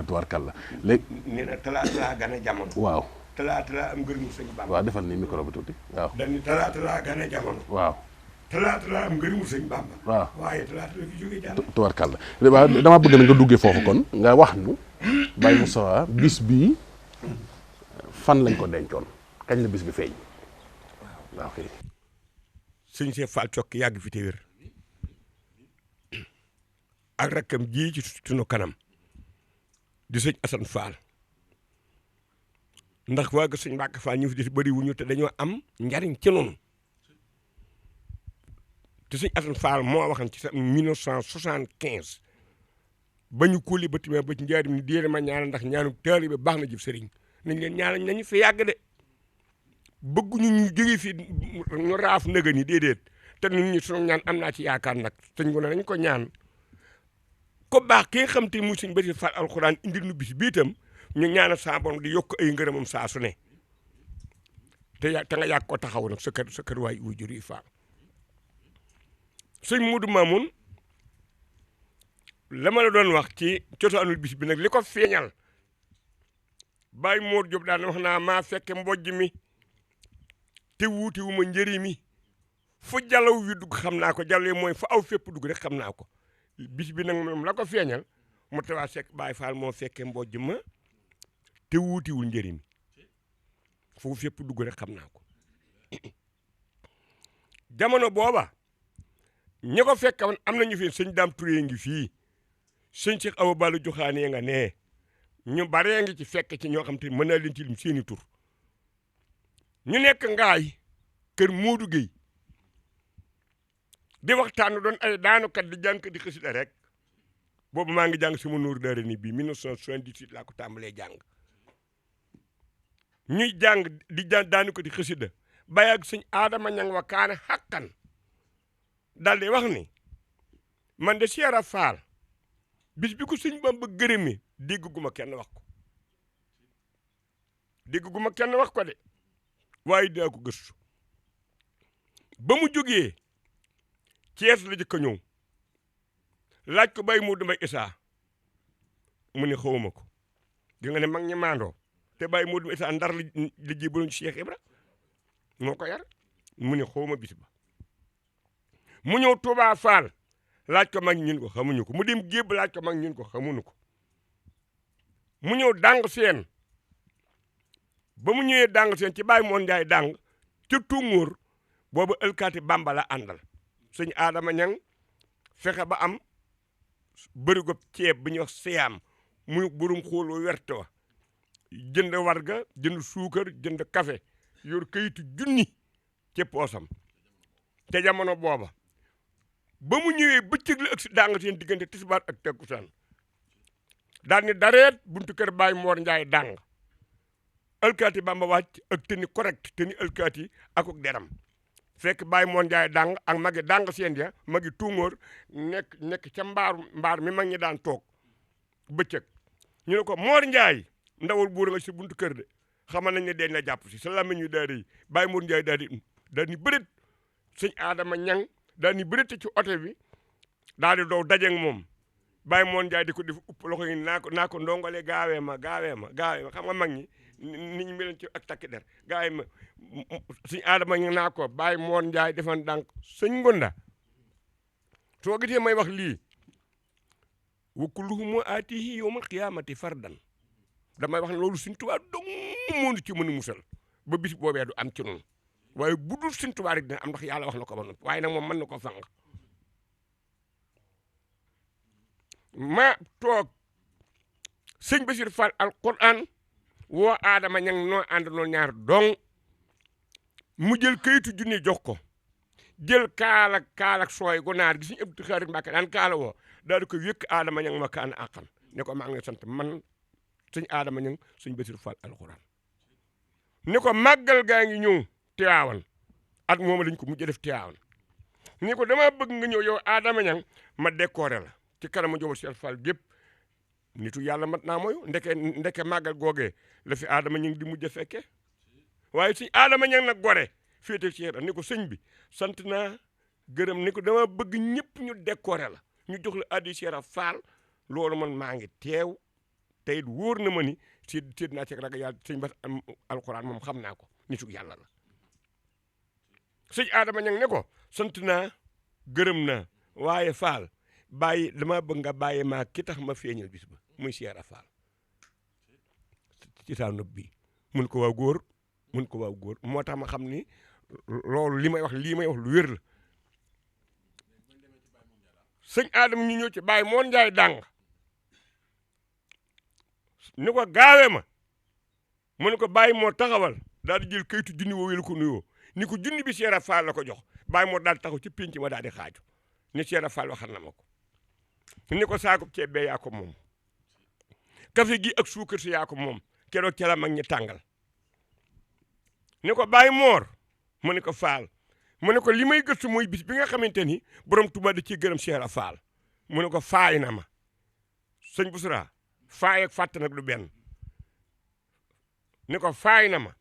S2: tubaarkàlla léegi
S3: nee na talaata laa gane jamono
S2: waaw
S3: talaata laa am ngërëmu sëñ Bamba
S2: waaw defal ni micro bi tuuti waaw
S3: dañu talaata laa gane jamono
S2: waaw
S3: talaata laa am ngërëmu sëñ Bamba
S2: waaw
S3: waaye talaata la fi jógee jàll
S2: tubaarkàlla waaw damaa bëgg na nga duggee foofu kon nga wax nu Baye Moussa bis bii fan lañ ko dencoon kañ la bis bi feeñ waaw kay
S3: sëñ Cheikh Fall Cokki yàgg fi te wér ak rakkam ji ci sunu kanam di sëñ Assane Fall ndax waa ga sëñ Mbacke Fall ñu fi des bëri wuñu te dañoo am njariñ ci noonu te sëñ Assane Fall moo waxan ci sa 1975 ba ñu kóoli ba timee ba ci njaarim ni déere ma ñaanal ndax ñaanu taalibe baax na jëf sëriñ nañ leen ñaanal nañu fi yàgg de bëgguñu ñu jóge fi ñu raaf nëga ni déedéet te nit ñi sunu ñaan am naa ci yaakaar nag sëñ gu ne nañ ko ñaan ko baax ki nga xam te muy sëñ Basiir Fall alxuraan indil nu bis bii itam ñu ñaanal saa borom di yokk ay ngërëmam saa su ne te nga yàgg ko taxaw nag sa kër waay wu jur yi Fall sëñ Modou Mamoun la ma la doon wax ci cosaanul bis bi nag li ko feeñal Baye Mor Diop daan wax naa maa fekke mbojj mi te wuuti wu ma njëriñ mi fu jalaw wi dugg xam naa ko jalaw mooy fu aw fépp dugg rek xam naa ko bis bi nag moom la ko feeñal mu tawaa sekk Baay Faal moo fekkee mbojj ma te wuutiwul njëriñ mi fu fépp dugg rek xam naa ko jamono booba ñi ko fekk am nañu fi sëñ Daam Touré ngi fii sëñ Cheikh Awa Balla Joxaane nga nee ñu baree ngi ci fekk ci ñoo xam te mën naa leen ci lim seeni tur ñu nekk ngaay kër Moodu Gueye di waxtaan doon ay daanukat di jàng di xasida rek boobu maa ngi jàng sama Nuuru Daarayni bii 1978 laa ko tàmbalee jàng ñuy jàng di daanu ko di xasida bàyyi ak sëñ Adama Ñang wa kaane xàkkan daal di wax ni man de Cheikh Fall bis bi ko sëñ Bamba gërëmee dégg guma kenn wax ko de waaye daa ko gëstu ba mu jógee Cees la jëkk a ñëw laaj ko Baye Modou Mbaye Issa mu ne xawma ko di nga ne mag ñi maandoo te Baye Modou Mbaye Issa Ndar la jébaloon Cheikh Ibra moo ko yar mu ne xawma bis ba mu ñëw Touba Fall laaj ko mag ñun ko xamuñu ko mu dem gébb laaj ko mag ñun ko xamuñu ko mu ñëw dàng seen ba mu ñëwee dàng seen ci Baye Moon Njaay dàng ci Tungoor boobu ëlkaati Bamba la àndal sëñ Adama Ñang fexe ba am bërigo ceeb bi ñuy wax siyaam muy burum xoolu werte wa jënd warga jënd suukar jënd café yor kayitu junni ci poosam te jamono booba ba mu ñëwee bëccëg la ak dàng seen diggante tisbaar ak takkusaan daal ni dareet buntu kër Baye Mor Njaay dàng alkaati Bamba wàcc ak teni correct teni alkaati akuk deram fekk Baye Mor Njaay dàng ak magi dàng seen ya magi Tungoor nekk ca mbaar mi mag ñi daan toog bëccëg ñu ne ko Mor Njaay ndawal buur nga si buntu kër de xamal nañ ne deñ la jàpp si sa làmmiñ wi daal di Baye Mor Njaay daal di bërit sëñ Adama Ñang daal di bërit ci oto bi daal di dow dajeeg moom Baye Mor Njaay di ko def upp loxo yi naa ko ndongole gaawee ma xam nga mag ñi nit ñi meloon ci ak takki der gaawee ma sëñ Adama Ñang naa ko Baye Mor Njaay defan dànk sëñ Ngunda soo gisee may wax lii wa kulluhum aatihi yawmal qiyaamati fardan damay wax ne loolu Sëñ Tuubaa dong moo ci mën a musal ba bis boobee du am ci noonu waaye bu dul Sëñ Tuubaa rek dina am ndax yàlla wax na ko ba noppi waaye nag moom mën na ko fang ma toog sëñ Basiir Fall alquran woo Adama Ñang noo ànd noonu ñaar dong mu jël kayitu junni jox ko jël kaalak sooy gu naar gi suñu ëpp xarit Mbàkke daan kaala woo daal di ko wékk Adama Ñang ma kaan àqan ne ko maa ngi sant man sëñ Adama Ñang sëñ Basiir Fall alquran ni ko màggal gaa ngi ñëw Tiwaawan at moom lañ ko mujj def Tiwaawan ni ko dama bëgg nga ñëw yow Adama Ñang ma décoré la ci kanamu njaboot Cheikh Fall gépp nitu yàlla mat naa mooy ndeke màggal googee la fi Adama Ñang di mujj a fekke waaye sëñ Adama Ñang nag gore féete Cheikh ni ko sëñ bi sant naa gërëm ni ko dama bëgg ñëpp ñu décoré la ñu jox la addi Cheikh Fall loolu man maa ngi teew te it wóor na ma ni sédd naa ci ragal yàlla sëñ Bass alxuraan moom xam naa ko nitu yàlla la sëñ Adama Ñang ne ko sant naa gërëm naa waaye Fall dama bëgg nga bàyyi maa ki tax ma feeñal bis ba muy Cheikh Fall ci saa nopp bi mun ko waaw góor moo tax ma xam ni loolu lii may wax lu wér la sëñ Adama ñu ñëw ci Baye Mor Njaay dàng ni ko gaawee ma mu ne ko Baye Mor taxawal daal di jël kayitu junni woo wélu ko nuyoo ni ko junni bi Cheikh Fall la ko jox Baye Mor daal di taxaw ci pénc ma daal di xaaju ni Cheikh Fall waxal na ma ko ni ko saakub ceeb bee yaa ko moom café gi ak suukar si yaa ko moom keroog ca la mag ñi tàngal ni ko Baye Mor mu ne ko Fall mu ne ko li may gëstu mooy bis bi nga xamante ni borom Tuubaa da ciy gërëm Cheikh Fall mu ne ko faay na ma sëñ Busra faay ak fàtt nag du benn ni ko faay na ma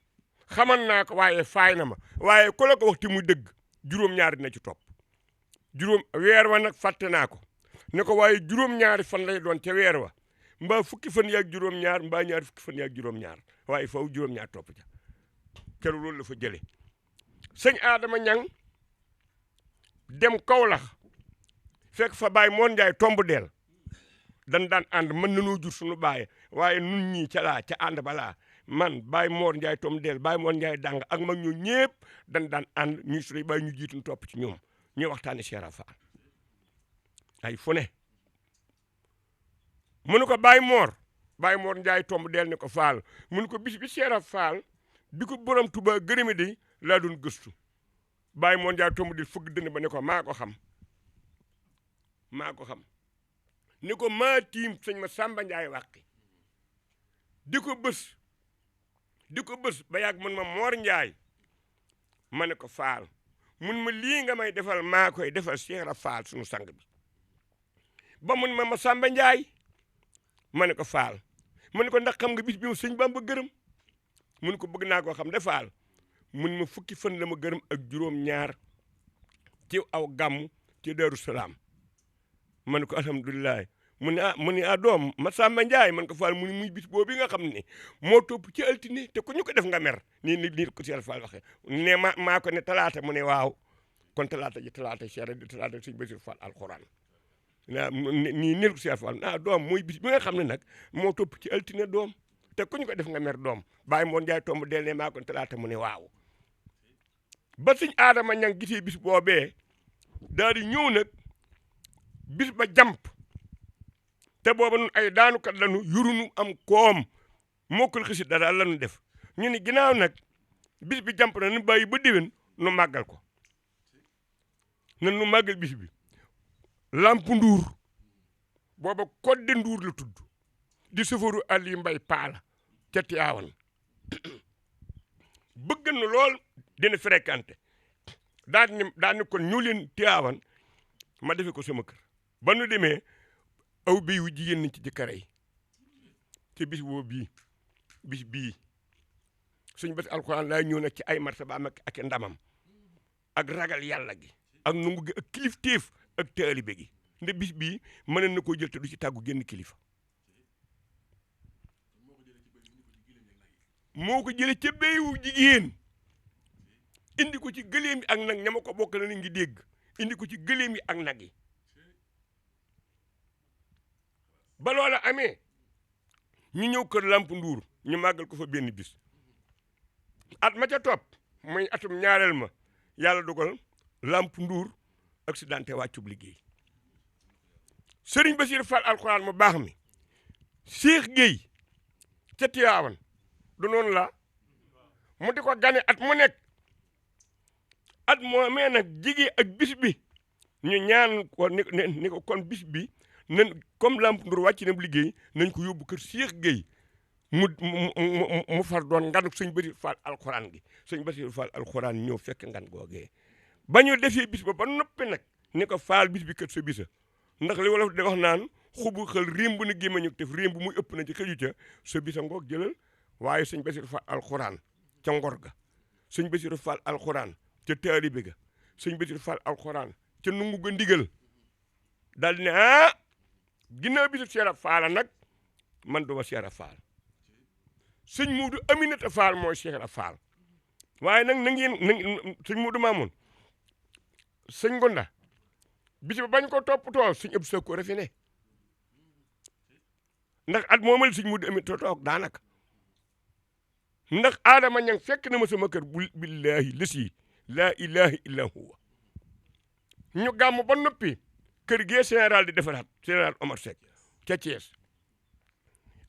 S3: xaman naa ko waaye faay na ma waaye ku la ko waxti muy dëgg juróom-ñaari dina ci topp weer wa nag fàtte naa ko ne ko waaye juróom-ñaari fan lay doon ca weer wa mbaa fukki fan yaag juróom-ñaar mbaa ñaari fukki fan yaag juróom-ñaar waaye faw juróom-ñaar topp ca keroog loolu la fa jëlee sëñ Adama Ñang dem Kawlax fekk fa Baye Mor Ndiaye tomb deel dan daan ànd mën nañoo jur suñu baay waaye nun ñii ca ànd balaa man Baye Mor Ndiaye tomb deel Baye Mor Ndiaye dàng ak mag ñoo ñëpp dan daan ànd ñuy suñu baay ñu jiituñ topp ci ñoom ñuy waxtaane Cheikh Ibra Fall ay fu ne mu ne ko Baye Mor Ndiaye tomb deel ne ko Fall mu ne ko bis bi Cheikh Ibra Fall bi ko borom Tuubaa gërëme de laa doon gëstu Baye Mor Ndiaye tomb deel fëgg dënn ba ne ko maa ko xam ni ko maa tiim sëñ ma Samba Ndiaye wàqi di ko bës ba yàgg mun ma Mor Ndiaye ma ne ko Fall mun ma lii nga may defal maa koy defal Cheikh Ibra Fall sunu sang bi ba mun ma Samba Ndiaye ma ne ko Fall mu ne ko ndax xam nga bis bi mu sëñ Bamba gërëm mun ko bëgg naa koo xam de Fall mun ma fukki fan la ma gërëm ak juróom-ñaar ci aw gàmm ci Daaru Salaam man ko alhamdulilah mu ne doom ma Samba Ndiaye man ko Fall mu ne muy bis boobu nga xam ne moo topp ci altine te ku ñu ko def nga mer nii ko Cheikh Fall waxee ne maa ko ne talaata mu ne waaw kon talaata Cheikh di talaata sëñ Bassirou Fall alxuraan nii ko Cheikh Fall doom muy bis bi nga xam ne nag moo topp ci altine doom te ku ñu ko def nga mer doom Baye Mor Ndiaye tomb del ne maa ko ne talaata mu ne waaw ba sëñ Adama Ñang gisee bis boobee daal di ñëw nag bis ba jàmp te booba nun ay daanukat lanu yurunu am koom mokkul xisi dara lanu def ñu ni ginnaaw nag bis bi jàmp na nu bàyyi ba déwén nu màggal ko nan nu màggal bis bi lamp nduur booba kodde nduur la tudd di safaru Ali Mbay Paala ca Tiwaawan bëgg na lool dina fréquenté daan ni kon ñu leen Tiwaawan ma defe ko sama kër ba nu demee aw bii wu jigéen nañ ci jëkkër yi te bis bii suñ bés alxuraan laa ñëw nag ci ay martabaam ak ndamam ak ragal yàlla gi ak nungu gi ak kilifteef ak taalibe gi nde bis bii mën na koo jël te du ci tàggu génn kilifa moo ko jële ca béyu jigéen indi ko ci gëléem yi ak nag ñama ko bokk na ngi dégg indi ko ci gëléem yi ak nag yi ba loola amee ñu ñëw kër Lamp Nduur ñu màggal ko fa benn bis at ma ca topp muy atum ñaareel ma yàlla dogal Lamp Nduur accidenté wàccub liggéey Sëriñ Bassirou Fall alxuraan mu baax mi Cheikh Gueye ca Tiwaawan du noonu la mu di ko gane at mu nekk at moo mee nag jigee ak bis bi ñu ñaan ko ni ko kon bis bi nan comme Lamp Ndour wàcc na liggéey nañ ko yóbbu kër Cheikh Gueye mu far doon nganuk sëñ Bassirou Fall alxuraan gi sëñ Bassirou Fall alxuraan ñëw fekk ngan googee ba ñu defee bis ba noppi nag ni ko Fall bis bi kër sa bisa ndax li wolof de wax naan xubu xel rémb na gémmañu def rémb muy ëpp na ci xëju ca sa bisa ngoog jëlal waaye sëñ Bassirou Fall alxuraan ca ngor ga sëñ Bassirou Fall alxuraan ca taalibe ga sëñ Bassirou Fall alxuraan ca nungu ga ndigal daal di ne ginnaaw bisu Cheikh Ibra Fall nag man duma Cheikh Ibra Fall sëñ Muudu Aminata Fall mooy Cheikh Ibra Fall waaye nag na sëñ Muudu Maamun sëñ Ngonda bis ba bañ ko toppatoo sëñ ëpp sa ko refi ne ndax at moomal sëñ Muudu Aminata toog daanaka ndax Adama Ñang fekk na ma sama kër billahi lasi laa ilaha illa huwa ñu gàmm ba noppi kër gee général di defaraat général Omar Seck ca Thiès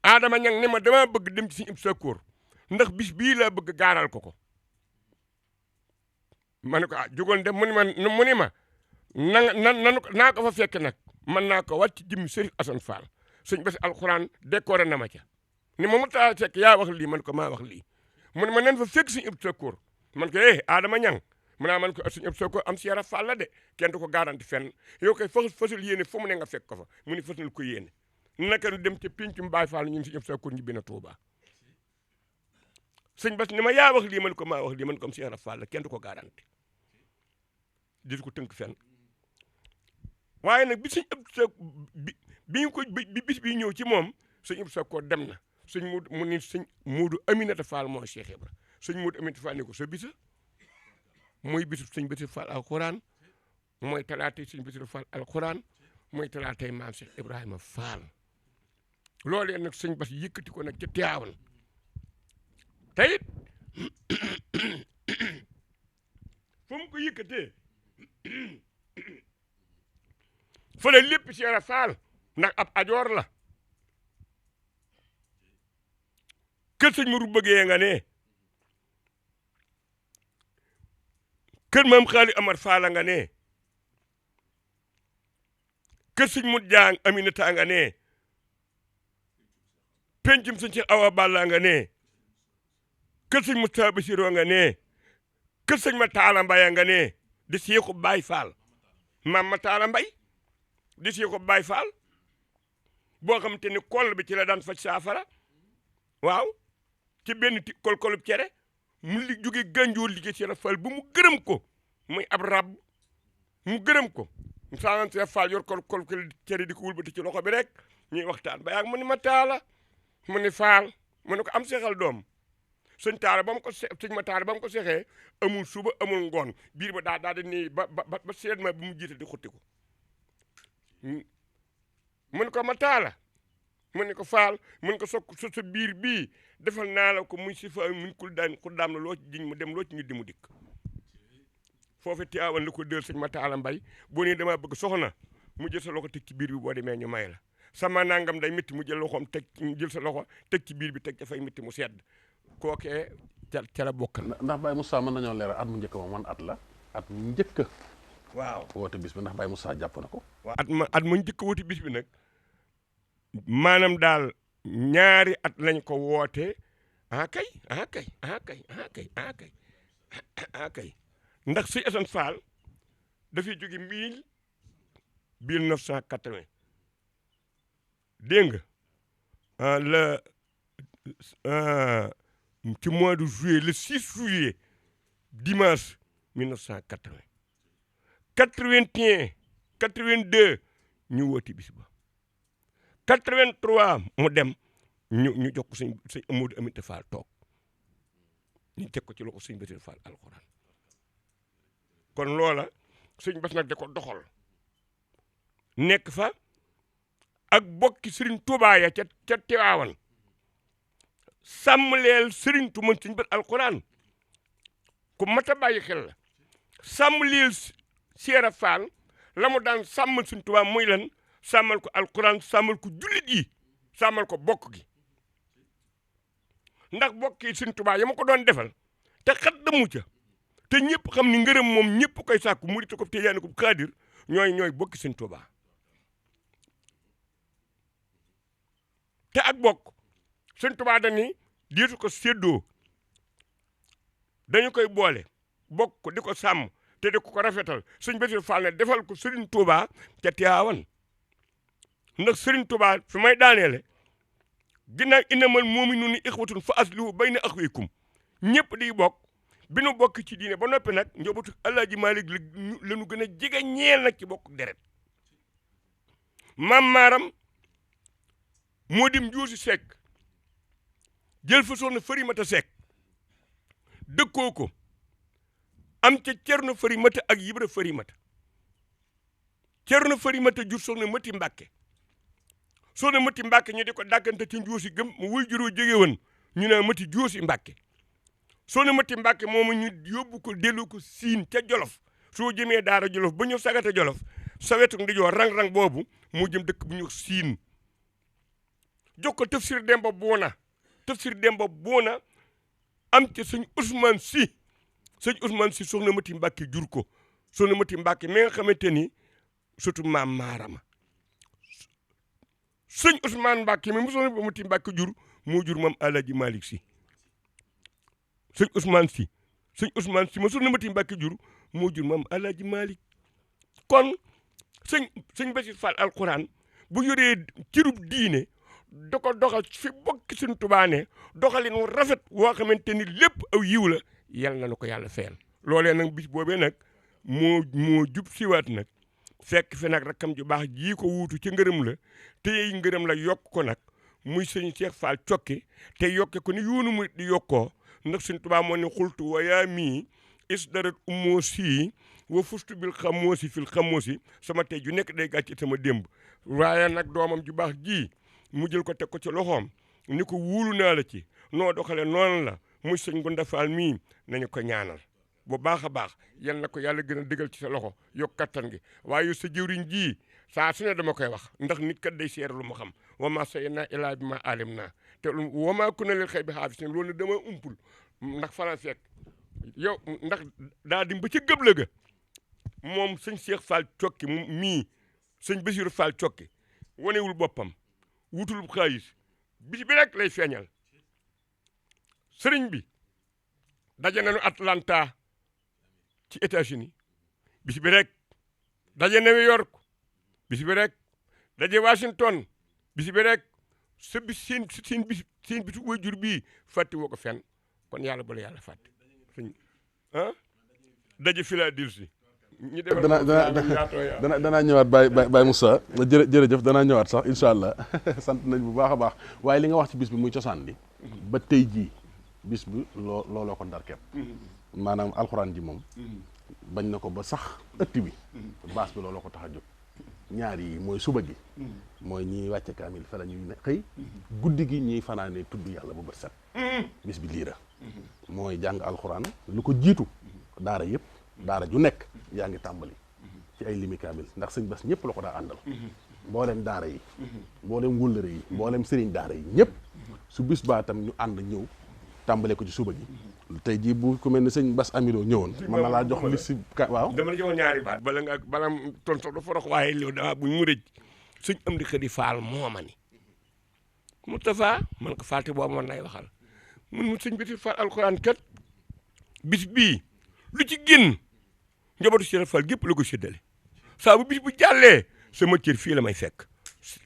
S3: Adama Ñang ne ma dama bëgg dem ci Sëñ Abdou Sakkoor ndax bis bii laa bëgg gaaral ko ma ne ko jógoon dem mu ni ma naa ko fa fekk nag man naa ko wàcc jëmmi Sëriñ Assane Fall sëñ Bass alxuraan décoré na ma ca ni ma mu taa fekk yaa wax lii man ko maa wax lii mu ne ma nan fa fekk Sëñ Abdou Sakkoor man ko Adama Ñang mu naa man ko Sëñ Abdou Sakkoor am Cheikh Ibra Fall la de kenn du ko garanti fenn yow koy fasal yéene fu mu ne nga fekk ko fa mu ni fasal ko yéene naka nu dem ca pincum Baay Fall ñun Sëñ Abdou Sakkoor ñibbi na Tuuba sëñ Bass ni ma yaa wax lii man ko maa wax lii man ko am Cheikh Ibra Fall la kenn du ko garanti di ko tënk fenn waaye nag bi Sëñ Abdou Sakkoor bi bis bi ñëw ci moom Sëñ Abdou Sakkoor dem na mu ni sëñ Muudu Aminata Fall moo Cheikh Ibra sëñ Muudu Aminata Fall ni ko sa bisa mooy bisub sëñ Bassirou Fall alxuraan mooy talaatay sëñ Bassirou Fall alxuraan mooy talaatay maam Cheikh Ibrahima Fall loolee nag sëñ Bass yëkkati ko nag ca Tiwaawan te it fu mu ko yëkkatee fële lépp Cheikh Fall ndax ab ajoor la kër sëñ Mourou bëggee nga ne kër maam Xaali Amar Fall nga ne kër sëñ Mut Jaan Aminata nga ne pencum sëñ Cheikh Awa Balla nga ne kër sëñ Moustapha Bassirou nga ne kër sëñ Matala Mbaye nga ne di Seexu Baay Fall maam Matala Mbaye di Seexu Baay Fall boo xam te ni koll bi ci la daan faj saafara waaw ci benn kolkolub cere mu li jóge gànjoor liggéey Cheikh Fall bu mu gërëm ko muy ab rab mu gërëm ko saanan Cheikh Fall yor kol cere di ko wulbati ci loxo bi rek ñuy waxtaan ba yaag mu ni ma taala mu ni Fall mu ne ko am seexal doom sëñ taala ba mu ko sëñ ma taala ba mu ko seexee amul suba amul ngoon biir ba daa di nii ba seet ma bu mu jiite di xutti ko mu ne ko ma taala mu ne ko Fall mu ne ko sa biir bii defal naa la ko muy si fa mun ku daam la loo ci jiñ mu dem loo ci ñu di mu dikk foofu Tiwaawan la ko dël sëñ Matala Mbaye boo nee damaa bëgg soxna mu jël sa loxo teg ci biir bi boo demee ñu may la sama nangam day métti mu jël loxoom teg jël sa loxo teg ci biir bi teg dafay métti mu sedd kookee ca la bokkal.
S2: ndax Baye Moussa mën nañoo leeral at mu njëkk moom man at la at mu njëkk
S3: waaw
S2: woote bis bi ndax Baye Moussa jàpp na ko.
S3: at ma njëkk woote bis bi nag maanaam daal ñaari at lañ ko woote kay ndax si Assane Fall dafay jóge 1980 dégg nga ci mois de juillet le 6 juillet dimanche 1980 81 82 ñu wooti bis ba 83 mu dem ñu jox ko sëñ Amadou Aminta Fall toog ñu teg ko ci loxo sëñ Bassirou Fall alxuraan kon loola sëñ Bass nag da ko doxal nekk fa ak bokki Serigne Touba ya ca Tiwaawan sàmmleel Serigne Touba sëñ Bass alxuraan ku mat a bàyyi xel la sàmmleel Cheikh Fall la mu daan sàmmal sëñ Touba muy lan sàmmal ko alxuraan sàmmal ko jullit yi sàmmal ko bokk gi ndax bokk yi sëñ Touba ya ma ko doon defal te xat damu ca te ñëpp xam ni ngërëm moom ñëpp koy sàkku murit ko te yaani ko xaadir ñooy bokki sëñ Touba te ak bokk sëñ Touba dañuy diitu ko séddoo dañu koy boole bokk ko di ko sàmm te di ko rafetal sëñ Bassirou Fall ne defal ko Serigne Touba ca Tiwaawan ndax Serigne Touba fi may daaneele ginnaaw innamal mu'minuuna ixwatun fa aslihu bayna axawaykum ñëpp di bokk bi nu bokk ci diine ba noppi nag njabootu Alaaji Maalik la ñu gën a jege ñeel nag ci bokk deret maam maaram moo dim Njuusi Sekk jël fa soxna Farimata Sekk dëkkoo ko am ca Cerno Farimata ak Yibra Farimata Cerno Farimata jur soxna Mati Mbàkke soxna Mati Mbàkke ñu di ko dàggante ci Njuusi gëm mu wuy juróo jóge woon ñu ne Mati Juusi Mbàkke soxna Mati Mbàkke moomu ñu yóbbu ko dellu ko Siin ca Jolof soo jëmee daara Jolof ba ñu sagata Jolof sa wetu ndijoor rang-rang boobu mu jëm dëkk bu ñu Siin jox ko Tafsir Demba Boona am ca sëñ Ousmane Si soxna Mati Mbàkke jur ko soxna Mati Mbàkke mi nga xamante ni surtout maam Maarama sëñ Ousmane Mbàkke mi mu soxna Mati Mbàkke jur moo jur maam Alaaji Malick Si sëñ Ousmane Si ma soxna Mati Mbàkke jur moo jur maam Alaaji Malick kon sëñ Bassirou Fall alxuraan bu yoree cirub diine da ko doxal fi bokki suñ Tuubaa ne doxalin wu rafet woo xamante ni lépp aw yiw la yal na ko yàlla fayal loolee nag bis boobee nag moo jub siwaat nag fekk fi nag rakkam ju baax jii ko wuutu ci ngërëm la te yey ngërëm la yokk ko nag muy sëñ Cheikh Fall cokke te yokke ko ni yoonu mu di yokkoo ndax suñ Tuubaa moo ne xultu wa yaa mii isdarat umoosi wa fustu bil xamoosi fil xamoosi sama tey ju nekk day gàcce sama démb waaye nag doomam ju baax ji mu jël ko teg ko ci loxoom ni ko wuulu naa la ci noo doxale noonu la muy sëñ Gunda Fall mii nañu ko ñaanal bu baax a baax yal na ko yàlla gën a dëgal ci sa loxo yokk kattan gi waaye sa jëwriñ ji saa su ne dama koy wax ndax nit kat day seere lu mu xam wa ma sayyidnaa illaa bimaa alim naa te wa maa kunna lil ghaybi haafiziin loolu dama umpul ndax faran fekk yow ndax daa dim ba ci gëbla ga moom sëñ Cheikh Fall Cokki mii sëñ Bassirou Fall Cokki wanewul boppam wutul xaalis bis bi rek lay feeñal sëriñ bi daje nañu Atlanta ci États-Unis bis bi rek daje New York bis bi rek daje Washington bis bi rek sa bis seen bisu waajur bii fàtte woo ko fenn kon yàlla bala yàlla fàtte sëñ daje Philadelphie ñi dem
S2: danaa ñëwaat Baye Moussa jërëjëf danaa ñëwaat sax incha allah sant nañ bu baax a baax waaye li nga wax ci bis bi muy cosaan li ba tey jii bis bi looloo ko ndar kepp maanaam alxuraan ji moom bañ na ko ba sax ëtt bi baas bi looloo ko tax a jóg ñaar yi mooy suba gi mooy ñiy wàcce kaamil fa la ñuy ne xëy guddi gi ñiy fanaane tudd yàlla ba bët set bis bi liira mooy jàng alxuraan lu ko jiitu daara yëpp daara ju nekk yaa ngi tàmbali ci ay limi kaamil ndax sëñ Bass ñëpp la ko daa àndal mboolem daara yi mboolem wëllëre yi mboolem sëriñ daara yi ñëpp su bis baa tam ñu ànd ñëw tàmbale ko ci suba gi tey jii bu ku mel ne sëñ Bass Amilo ñëwoon mën na laa jox li si waaw
S3: dama la joxoon ñaari baat bala tontu dafa rox waaye li dama buñ mu rëj sëñ Amdi Xadi Faal mooma ni Moustapha man ko falte boobu man lay waxal mun sëñ Bassirou Fall alxuraan kat bis bii lu ci génn njabootu Cheikh Fall gépp la ko séddale saa bu bis bu jàllee sama cër fii la may fekk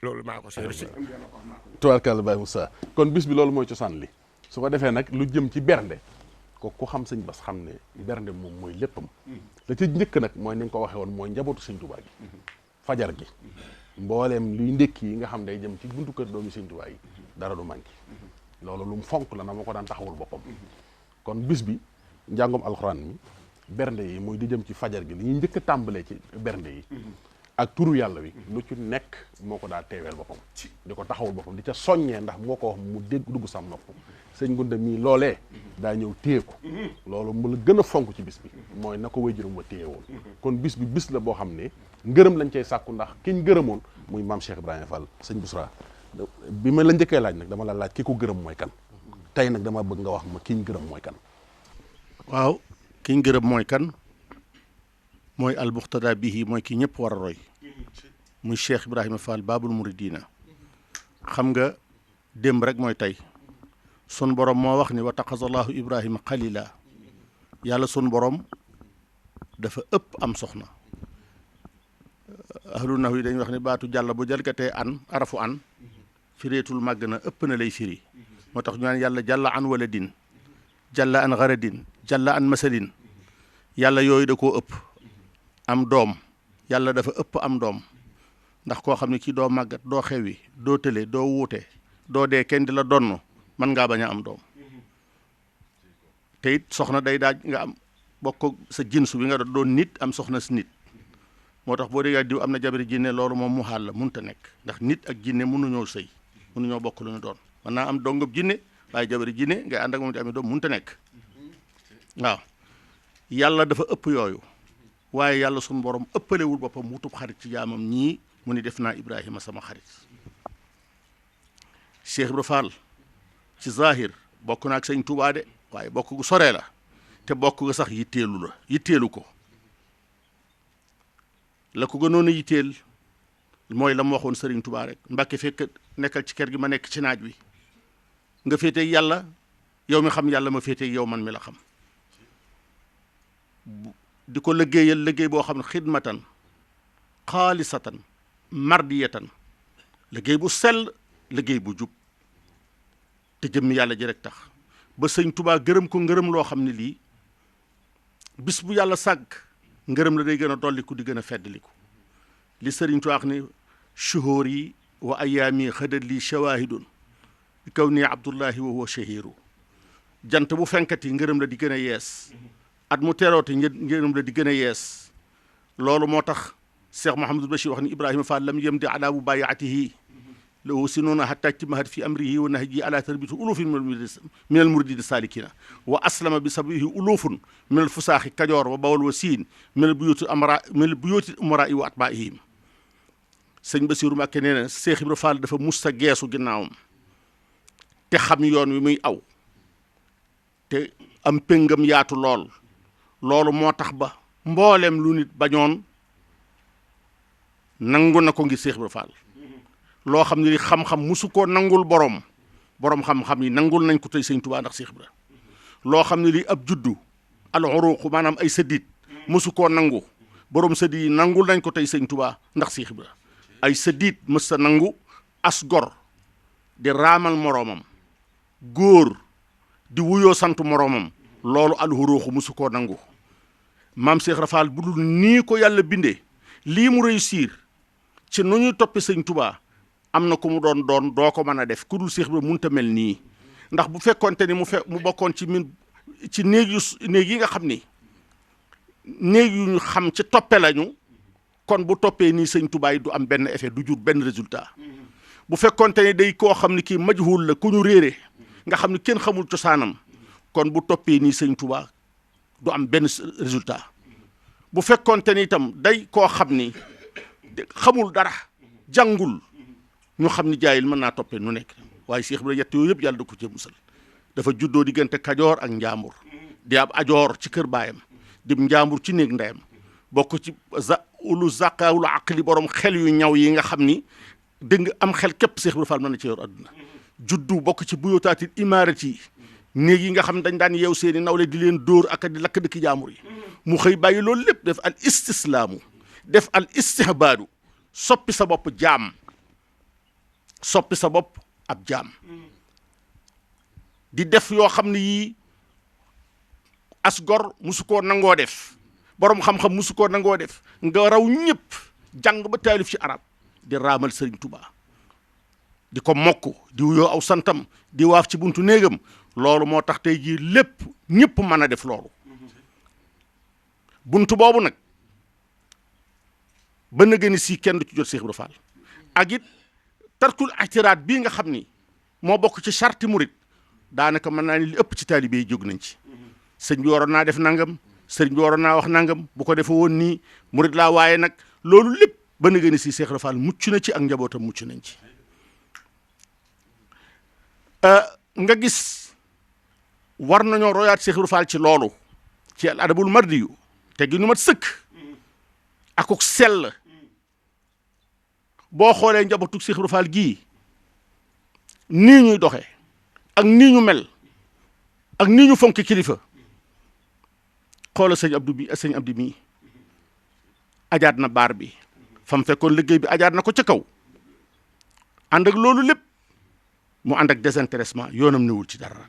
S3: loolu maa ko seetlu.
S2: tubaarkàlla Baye Moussa kon bis bi loolu mooy cosaan li su ko defee nag lu jëm ci bernde ko ku xam sëñ Bass xam ne bernde moom mooy léppam la ca njëkk nag mooy ni nga ko waxee woon mooy njabootu sëñ Tuubaa gi fajar gi mbooleem luy ndékki yi nga xam day jëm ci buntu kër doomi sëñ Tuubaa yi dara du manqué loolu lu mu fonk la na ma ko daan taxawul boppam kon bis bi njàngum alxuraan mi bernde yi muy di jëm ci fajar gi li ñuy njëkk a tàmbalee ci bernde yi ak turu yàlla wi lu ci nekk moo ko daa teeweel boppam di ko taxawul boppam di ca soññee ndax moo ko wax mu dugg sam nopp sëñ Gunda mii loolee daa ñëw téye ko loolu mu la gën a fonk ci bis bi mooy na ko waajuram wa téye woon kon bis bi bis la boo xam ne ngërëm lañ cay sàkku ndax kiñ gërëmoon muy maam Cheikh Ibrahima Fall sëñ Bousra bi ma la njëkkee laaj nag dama la laaj ki ko gërëm mooy kan tey nag dama bëgg nga wax ma kiñ gërëm mooy kan
S4: waaw kiñ gërëm mooy kan mooy almuqtada bihi mooy ki ñëpp war a roy muy Cheikh Ibrahima Fall Babul Mouridina xam nga démb rek mooy tey sun borom moo wax ni wa taxasallahu Ibrahima xalila yàlla sun borom dafa ëpp am soxna ahlu nax yi dañuy wax ni baatu jàll bu jalgatee an arafu an fireetul màgg na ëpp na lay firi moo tax ñu naan yàlla jàlla an waladin jàlla an garadin jàlla an masalin yàlla yooyu da koo ëpp am doom yàlla dafa ëpp am doom ndax koo xam ne kii doo màggat doo xewi doo tële doo wuute doo dee kenn di la donn mën ngaa bañ a am doom te it soxna day daaj nga am bokk sa jinsu bi nga doon nit am soxna si nit moo tax boo déggee diw am na jabari jinne loolu moom mu xaal la munta nekk ndax nit ak jinne mënuñoo sëy mënuñoo bokk lu ñu doon mën naa am dongab jinne waaye jabari jinne ngay ànd ak moom di amee doom munta nekk waaw yàlla dafa ëpp yooyu waaye yàlla suñu borom ëppalewul boppam wutub xarit ci jaamam ñii mu ni def naa Ibrahima sama xarit Cheikh Ibra Fall ci zahir bokk na ak sëñ Tuubaa de waaye bokk gu soree la te bokk ga sax yitteelu ko la ko gënoon a yitteel mooy la mu waxoon sëriñ Tuubaa rek Mbàkke fekk nekkal ci kër gi ma nekk ci naaj wi nga féeteeg yàlla yow mi xam yàlla ma féeteeg yow man mi la xam di ko liggéey boo xam ne xidmatan xaalisatan mardiyatan liggéey bu sell liggéey bu jub te jëmmi yàlla ji rek tax ba sëñ Tuubaa gërëm ko ngërëm loo xam ne lii bis bu yàlla sàgg ngërëm la day gën a dolliku di gën a feddliku li sëriñ Tuubaa wax ni shuhóor yi wa ayaami xëdat lii shawahidun bi kaw nii abdullahi wa huwa shahiru jant bu fenkat yi ngërëm la di gën a yees at mu teroote ngërëm la di gën a yees loolu moo tax Cheikh Mouhamadul Bachir wax ni Ibrahima Fall lam yem di ala bu bayaatihi lahu sinuuna hatta timahat fi amrihi wa nahji ala tarbiti ulufin min al muridina salikina wa aslama bi sabihi ulufun min al fusaaxi kajoor wa bawal wa siin min al buyuti umara wa atbaihim sëñ Basiru Mbàkke nee na Cheikh Ibra Fall dafa musta geesu ginnaawam te xam yoon wi muy aw te am péngam yaatu loolu moo tax ba mboolem lu nit bañoon nangu na ko ngir Cheikh Ibra Fall loo xam ne li xam-xam musu koo nangul borom xam-xam yi nangul nañ ko tey sëñ Tuubaa ndax Cheikh Ibra loo xam ne li ab juddu al uruq maanaam ay sëddiit musu koo nangu borom sëddiit yi nangul nañ ko tey sëñ Tuubaa ndax Cheikh Ibra ay sëddiit mës sa nangu as gor di raamal moroomam góor di wuyoo sant moroomam loolu al uruq musu koo nangu maam Cheikh Ibra Fall bu dul nii ko yàlla bindee lii mu réussir ci nu ñuy toppi sëñ Tuubaa am na ku mu doon doo ko mën a def ku dul Cheikh Ibra mënut a mel nii ndax bu fekkoonte ni mu bokkoon ci néeg yi nga xam ni néeg yu ñu xam ci toppe lañu kon bu toppee nii sëñ Tuubaa yi du am benn effet du jur benn résultat bu fekkoonte ni day koo xam ni kii majhul la ku ñu réere nga xam ni kenn xamul cosaanam kon bu toppee nii sëñ Tuubaa du am benn résultat bu fekkoonte ni itam day koo xam ni xamul dara jàngul ñu xam ni jaayil mën naa toppee nu nekk waaye Cheikh Ibra yett yooyu yëpp yàlla da ko ci musal dafa juddoo diggante kajoor ak njaambur di ab ajoor ci kër baayam di njaambur ci néeg ndeyam bokk ci ulu zaqawul aqli borom xel yu ñaw yi nga xam ni dégg nga am xel képp Cheikh Ibra Fall mën na ci yor adduna juddu bokk ci buyotaatil imaarati yi néeg yi nga xam ne dañ daan yeew seeni nawle di leen dóor ak di lakk dëkki jaambur yi mu xëy bàyyi loolu lépp def al istislaamu def al istihbaadu soppi sa bopp jaam soppi sa bopp ab jaam di def yoo xam ne yii as gor musu koo nangoo def borom xam-xam musu koo nangoo def nga raw ñëpp jàng ba taalif ci arab di raamal Sëriñ Tuubaa di ko mokk di wuyoo aw santam di waaf ci buntu néegam loolu moo tax tey jii lépp ñëpp mën a def loolu buntu boobu nag ba na gën si kenn du ci jot Cheikh Ibra Fall ak it tarkul atiraat bii nga xam ni moo bokk ci charti murit daanaka mën naa ni li ëpp ci taalibe yi jóg nañ ci sëñ bi waroon naa def nangam sëriñ bi waroon naa wax nangam bu ko defee woon nii murit laa waaye nag loolu lépp ba na gën si Cheikh Ibra Fall mucc na ci ak njabootam mucc nañ ci nga gis war nañoo royaat Cheikh Ibra Fall ci loolu ci al adabul mardiyu te gi nu mat sëkk akuk sell boo xoolee njabootu Cheikh Ibra Fall gii nii ñuy doxee ak nii ñu mel ak nii ñu fonk kilifa xoola sëñ Abdou mii ajaat na baar bi fam fekkoon liggéey bi ajaat na ko ca kaw ànd ak loolu lépp mu ànd ak désintéressement yoonam newul ci dara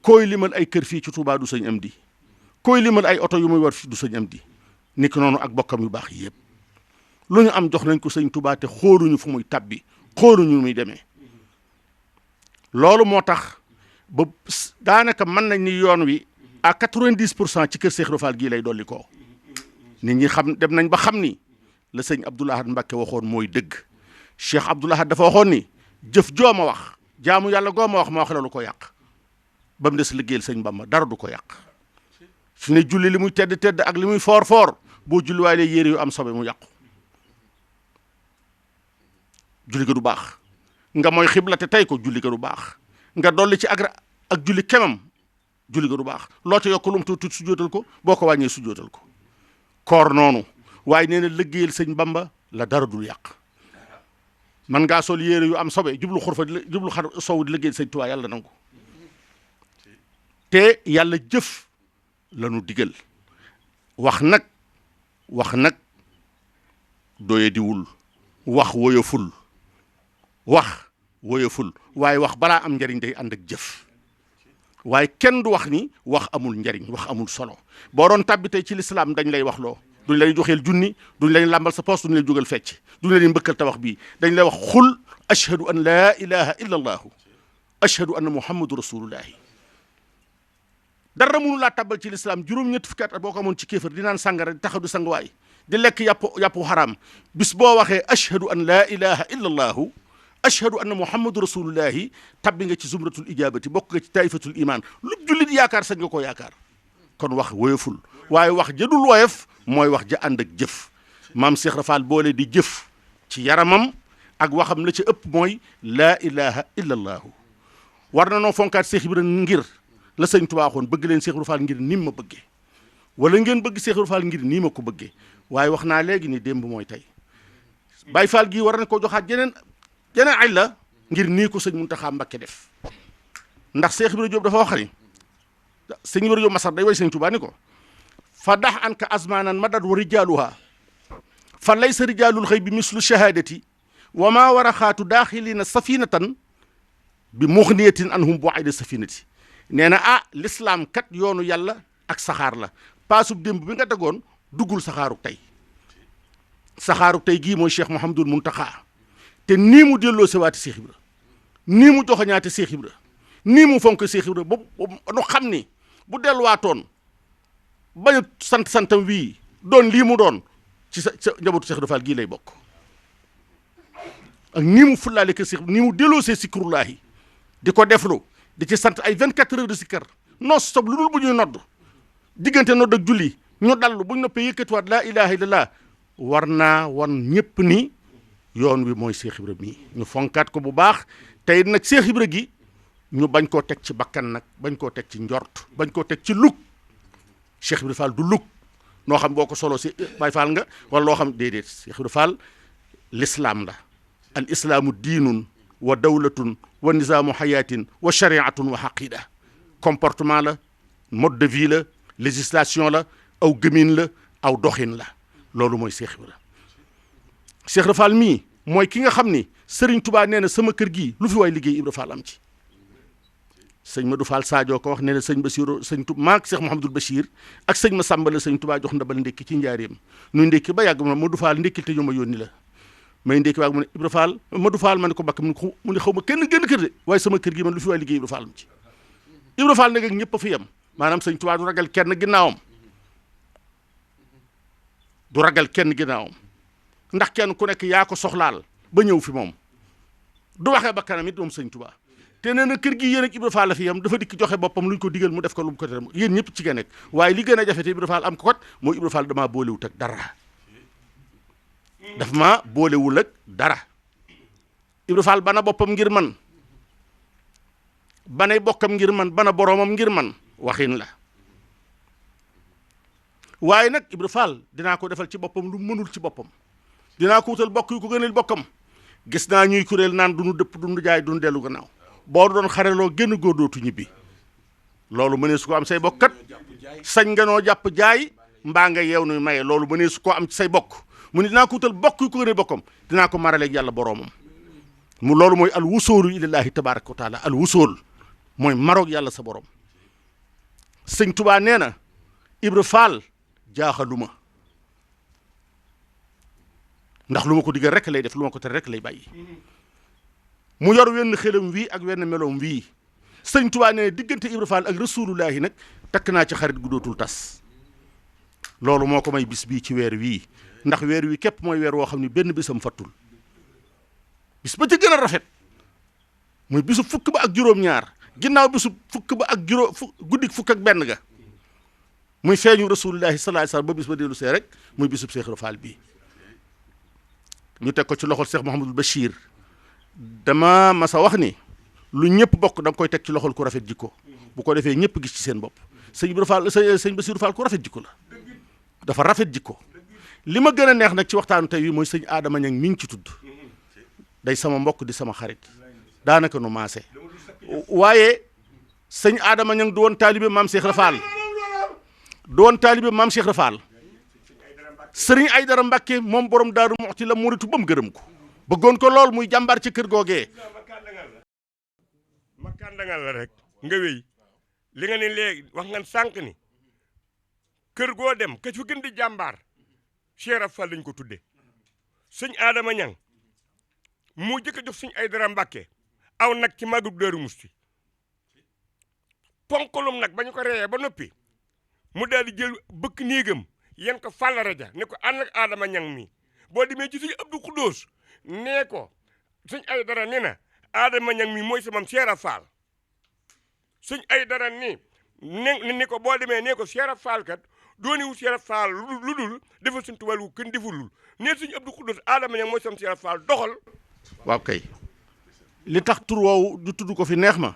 S4: koy limal ay kër fii ci Touba du sëñ Amdi koy limal ay oto yu muy war fii du sëñ Amdi niki noonu ak bokkam yu baax yëpp lu ñu am jox nañ ko sëñ Touba te xóoruñu fu muy tabbi xóoruñu muy demee loolu moo tax ba daanaka mën nañ ni yoon wi à 90% ci kër Cheikh Ibra Fall gii lay dolli ko nit ñi xam dem nañ ba xam ni la sëñ Abdoul Ahad Mbacké waxoon mooy dëgg Cheikh Abdoul Ahad dafa waxoon ni jëf joo ma wax jaamu yàlla goo ma wax la lu ko yàq ba mu des liggéeyal sëñ Bamba dara du ko yàq su ne julli li muy tedd ak li muy foor boo julli waaye yére yu am sobe mu yàqu julli ga du baax nga mooy xibla te tey ko julli ga du baax nga dolli ci ak julli kemam julli ga du baax loo ca yokk lu mu tuuti sujjóotal ko boo ko wàññee sujjóotal ko koor noonu waaye nee na liggéeyal sëñ Bamba la dara dul yàq man ngaa sol yére yu am sobe jublu xar sow di liggéeyal sëñ Tuubaa yàlla nangu te yàlla jëf lanu digal wax nag doye diwul wax woyoful waaye wax balaa am njariñ day ànd ak jëf waaye kenn du wax ni wax amul njariñ wax amul solo boo doon tàbbi tey ci lislaam dañ lay wax loo duñ lay joxeel junni duñ lay làmbal sa poos duñ lay jógal fecc duñ lay mbëkkal tabax bii dañ lay wax xul ashhadu an laa ilaha illa allahu ashhadu anna muhammadu rasulullahi dara mënu laa tabbal ci lislaam juróom-ñetti fukki at boo ko amoon ci kéefër di naan sàngara di taxaw di sanguwaay di lekk yàppu xaraam bis boo waxee ashhadu an laa ilaha illa allahu ashhadu anna muhammadu rasulullahi tabbi nga ci zumratul ijabati bokk nga ci taifatul iman lu jullit yaakaar sañ nga koo yaakaar kon wax woyoful waaye wax jëdul woyof mooy wax ja ànd ak jëf maam Cheikh Rafal boole di jëf ci yaramam ak waxam la ci ëpp mooy laa ilaha illa allahu war na noo fonkaat Cheikh Ibrahima ngir la sëñ Tuubaa waxoon bëgg leen Cheikh Rafal ngir nim ma bëggee wala ngeen bëgg Cheikh Rafal ngir nii ma ko bëggee waaye wax naa léegi ni démb mooy tey Baay Faal gii war na ko joxaat jeneen ay la ngir nii ko sëñ Muntaxa Mbakke def ndax Cheikh Ibrahima Diop dafa wax ni sëñ Ibrahima Diop Masar day way sëñ Tuubaa ni ko fa dax an ka azmanan madad wa rijaaluha fa laysa rijaalul xëy bi mislu shahadati wa maa war a xaatu daaxilina safinatan bi muxniyatin anhum bu ayda safinati nee na l'islam kat yoonu yàlla ak saxaar la paasub démb bi nga tegoon duggul saxaaruk tey gii mooy Cheikh Mouhamadul Muntaxa te nii mu delloo sewaati Cheikh Ibra nii mu joxoñaate Cheikh Ibra nii mu fonk Cheikh Ibra ba nu xam ni bu delluwaatoon bañu santam wii doon lii mu doon ci sa njabootu Cheikh Rafal gii lay bokk ak nii mu fullaale ke Cheikh nii mu delloo see sikrullaahi di ko deflu di ci sant ay 24 heures de sikkar noo sob lu dul bu ñuy nodd diggante nodd ak julli ñu dallu bu ñu noppee yëkkatiwaat laa ilaha illallah war naa wan ñëpp ni yoon wi mooy Cheikh Ibra mii ñu fonkaat ko bu baax tey nag Cheikh Ibra gi ñu bañ koo teg ci bakkan nag bañ koo teg ci njort bañ koo teg ci lug Cheikh Ibra Fall du lug noo xam boo ko solo si Baay Fall nga wala loo xam déedéet Cheikh Ibra Fall l'islam la al islaamu diinun wa dawlatun wa nizaamu xayaatin wa shariatun wa xaqida comportement la mode de vie la législation la aw gëmin la aw doxin la loolu mooy Cheikh Ibra Cheikh Ibra Fall mii mooy ki nga xam ni Serigne Touba nee na sama kër gii lu fi waay liggéey Ibra Fall am ci sëñ Madou Fall Sadio ko wax nee na sëñ Basiru sëñ Touba maak Cheikh Mouhamadul Bachir ak sëñ ma Samba la sëñ Touba jox ndabal ndékki ci njaareem nuy ndékki ba yàgg ma Madou Fall ndékkil te ñu ma yónni la may ndékki waag mu ne Ibra Fall Madou Fall ma ne ko bakk mu ne xaw ma kenn génn kër de waaye sama kër gi man lu fi waay liggéey Ibra Fall am ci Ibra Fall nag ak ñëpp a fi yem maanaam sëñ Touba du ragal kenn ginnaawam ndax kenn ku nekk yaa ko soxlaal ba ñëw fi moom du waxee ba kanam it moom sëñ Touba te nee na kër gi yéen ak Ibra Fall la fi yam dafa dikk joxe boppam lu ñu ko digal mu def ko lu mu ko tere yéen ñëpp ci nga nekk waaye li gën a jafe te Ibra Fall am ko kat mooy Ibra Fall damaa boolewut ak dara daf maa boolewul ak dara Ibra Fall bana boppam ngir man banay bokkam ngir man bana boroomam ngir man waxin la waaye nag Ibra Fall dinaa ko defal ci boppam lu mënul ci boppam dinaa ko wutal bokk yu ko gënal bokkam gis naa ñuy kuréel naan du nu dëpp du nu jaay du nu dellu gannaaw boo doon xareloo génn góor dootu ñibbi loolu mënee su ko am say bokkat sañ nga noo jàpp jaay mbaa nga yeew nuy maye loolu mënee su ko am ci say bokk mu ne dinaa ko wutal bokk yu ko gënal bokkam dinaa ko maraleeg yàlla boroomam mu loolu mooy al wusoolu ilallaahi tabaraka wa taala al wusool mooy maroog yàlla sa borom sëñ Tubaa nee na Ibra Fall jaaxaluma ndax lu ma ko digal rek lay def lu ma ko tere rek lay bàyyi mu yor wenn xelam wii ak wenn meloom wii sëñ Tuubaa ne diggante Ibra Fall ak rasulullahi nag takk naa ci xarit gu dootul tas loolu moo ko may bis bii ci weer wii ndax weer wi képp mooy weer woo xam ne benn bisam fattul bis ba ci gën a rafet muy bisu fukk ba ak juróom-ñaar ginnaaw bisu fukk ba ak guddik fukk ak benn ga muy feeñu rasulullahi sallallahu alayhi wasallam ba bis ba dellu see rek muy bisub Cheikh Ibra Fall bii ñu teg ko ci loxol Cheikh Mouhamadul Bachir dama masa wax ni lu ñëpp bokk da nga koy teg ci loxol ku rafet jikko bu ko defee ñëpp gis ci seen bopp sëñ Ibra Fall sëñ Bachir Fall ku rafet jikko la dafa rafet jikko li ma gën a neex nag ci waxtaanu tey wi mooy sëñ Adama Ñang mi ngi ci tudd day sama mbokk di sama xarit daanaka nu maase waaye sëñ Adama Ñang du woon taalibe maam Cheikh Ibra Fall du woon taalibe maam Cheikh Ibra Fall sëriñ Aydara Mbàkke moom borom Daaru Muxti la muritu ba mu gërëm ko bëggoon ko lool muy jàmbaar ci kër googee
S3: ma kàndangal la rek nga wéy li nga ne léegi wax nga sànq ni kër goo dem ka fi gën di jàmbaar Cheikh Ibra Fall lañ ko tudde sëñ Adama Ñang mu jëkk a jox sëñ Aydara Mbàkke aw nag ci màggu Daaru Muxti ponkalum nag ba ñu ko reyee ba noppi mu daal di jël bëkk néegam yen ko fàllare ja ne ko ànd ak Adama Ñang mi boo demee ci sëñ Abdou Khoudous nee ko sëñ ay dara ne na Adama Ñang mi mooy sama Seera Faal sëñ ay dara ni ko boo demee nee ko Seera Faal kat dooni wu Seera Faal lu dul defal suñ tubaab wu kenn defulul nee sëñ Abdou Khoudous Adama Ñang mooy sama Seera Faal doxal.
S4: waaw kay li tax tur woowu du tudd ko fi neex ma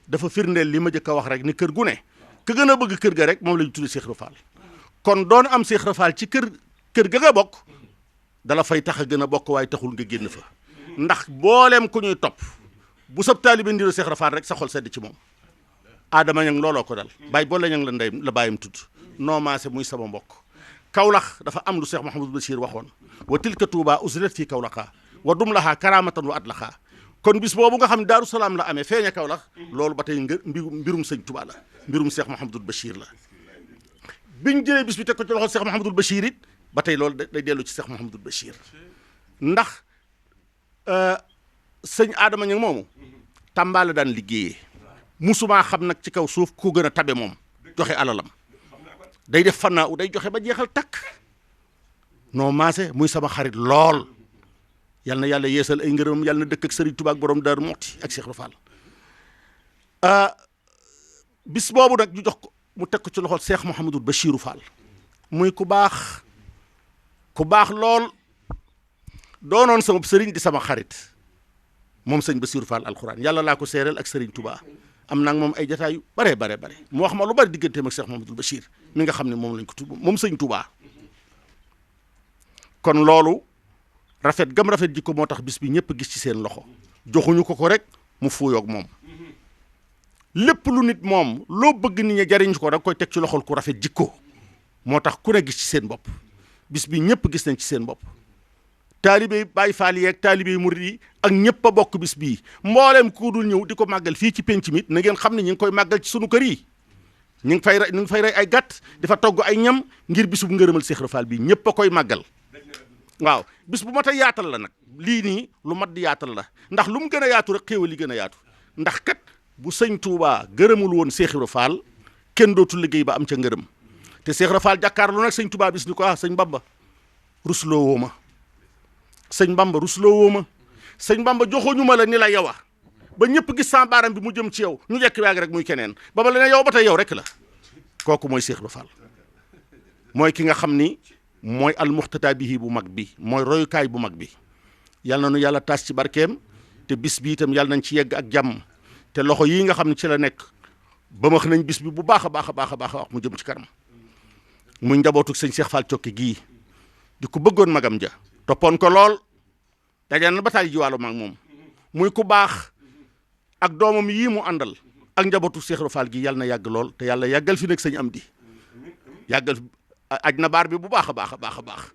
S4: dafa firndeel li ma jëkk a wax rek ni kër gu ne ka gën a bëgg kër ga rek moom la ñu tudd Cheikh Ibra Fall kon doon am Cheikh Ibra Fall ci kër ga nga bokk dala fay tax a gën a bokk waaye taxul nga génn fa ndax booleem ku ñuy topp bu sab taalibe ndiru Cheikh Ibra Fall rek sa xol sedd ci moom. Adama Ñang looloo ko dal bàyyi boole ñang la ndey la bàyyam tudd noo maase muy sama mbokk Kawlax dafa am lu Cheikh Mouhamadou Bachir waxoon wa tilka Touba uslat fii Kawlaxa wa dum laxaa karamatan wa adlaxaa kon bis boobu nga xam ne Daaru Salaam la amee feeña Kawlax loolu ba tey mbirum sëñ Touba la mbirum Cheikh Mouhamadou Bachir la biñ jëlee bis bi teg ko ci loxo Cheikh Mouhamadou Bachir it ba tey loolu day dellu ci Cheikh Mouhamadou Bachir ndax sëñ Adama Ñang moomu Tamba la daan liggéeyee musumaa xam nag ci kaw suuf ku gën a tabe moom joxe alalam day def fannaa u day joxe ba jeexal takk noo maase muy sama xarit lool yal na yàlla yeesal ay ngërëmam yàlla na dëkk ak Serigne Touba ak borom Daaru Muxti ak Cheikh Ibra Fall bis boobu nag ñu jox ko mu teg ko ci loxol Cheikh Mouhamadou Bachirou Fall muy ku baax lool doonoon sama sëriñ di sama xarit moom sëñ Bachirou Fall alxuraan yàlla laa ko seereel ak Serigne Touba am naa moom ay jataay yu bare mu wax ma lu bari digganteem ak Cheikh Mouhamadou Bachir mi nga xam ne moom lañ ko tudd moom sëñ Touba kon loolu rafet gam rafet jikko moo tax bis bi ñëpp gis ci seen loxo joxuñu ko rek mu fuuyoog moom lépp lu nit moom loo bëgg nit ñi jariñ ko da koy teg ci loxol ku rafet jikko moo tax ku ne gis ci seen bopp bis bi ñëpp gis nañ ci seen bopp taalibe Baay Faal yeeg taalibe murid yi ak ñëpp a bokk bis bii mbooleem ku dul ñëw di ko màggal fii ci penc mi na ngeen xam ne ñu ngi koy màggal ci sunu kër yi ñu ngi fay rey ay gàtt dafa togg ay ñam ngir bisub ngërëmal Cheikh Ibra Fall bi ñëpp a koy màggal waaw bis bu mat a yaatal la nag lii nii lu mat di yaatal la ndax lu mu gën a yaatu rek xéewal yi gën a yaatu ndax kat bu sëñ Touba gërëmul woon Cheikh Ibra Fall kenn dootul liggéey ba am ca ngërëm te Cheikh Ibra Fall jàkkaarloo nag sëñ Touba bis ni ko sëñ Bamba rusloo woo ma sëñ Bamba rusloo woo ma sëñ Bamba joxoñu ma la ni la yow ba ñëpp gis sa baaram bi mu jëm ci yow ñu jekk waag rek muy keneen ba la ne yow ba tey yow rek la kooku mooy Cheikh Ibra Fall mooy ki nga xam ni mooy almuxtata bihi bu mag bi mooy royukaay bu mag bi yal na nu yàlla taas ci barkeem te bis bi itam yàlla nañ ci yegg ak jàmm te loxo yii nga xam ne ci la nekk ba max nañ bis bi bu baax a baax wax mu jëm ci kanam muy njabootu sëñ Cheikh Fall Cokke gii di ko bëggoon magam ja toppoon ko lool dajaan na bataay jiwaalu maag moom muy ku baax ak doomam yii mu àndal ak njabootu Cheikh Ibra Fall gi yàlla na yàgg lool te yàlla yàggal fi nekk sëñ Amdi yàggal aj na baar bi bu baax a baax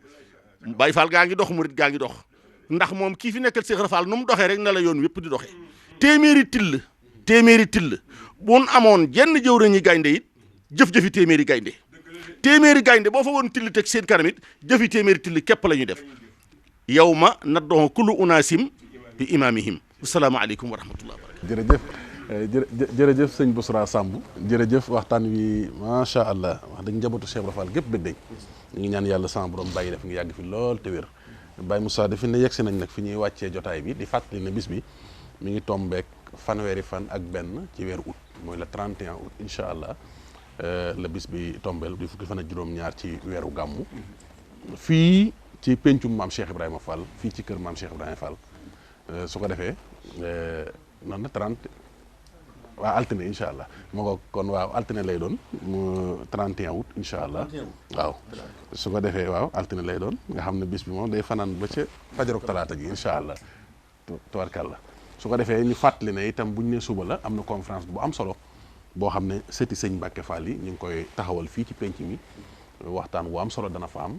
S4: Baay Faal gaa ngi dox murit gaa ngi dox ndax moom kii fi nekkal Cheikh Ibra Fall nu mu doxee rek na la yoon wépp di doxee téeméeri till buñ amoon jenn jëwriñu gaynde it jëf-jëfi téeméeri gaynde boo fa woon till teg seen kanam it jëfi téeméeri till képp la ñu def yow ma naddoon kullu unaasim bi imaamihim asalaamaaleykum wa rahmatullah
S2: jërëjëf sëñ Bousra Samb jërëjëf waxtaan wi macha allah wax dëgg njabootu Cheikh Ibra Fall gépp bëgg dañ ñu ngi ñaan yàlla sama borom bàyyi def nga yàgg fi lool te wér Baye Moussa defi ne yegsi nañ nag fi ñuy wàccee jotaay bi di fàttali ne bis bi mi ngi tombeek fanweeri fan ak benn ci weeru août mooy le 31 août incha allah la bis bi tombeel di fukki fan ak juróom-ñaar ci weeru gàmmu fii ci pencum maam Cheikh Ibrahima Fall fii ci kër maam Cheikh Ibrahima Fall su ko defee noonu na 30 waaw altine incha allah moo ko kon waaw altine lay doon mu 31 août incha allah waaw su ko defee waaw altine lay doon nga xam ne bis bi moom day fanaan ba ca fajarok talaata ji incha allah tubarkàlla su ko defee ñu fàttali ne itam buñ ne suba la am na conférence bu am solo boo xam ne sëti sëñ Mbàkke Fall yi ñu ngi koy taxawal fii ci penc mi waxtaan bu am solo dana fa am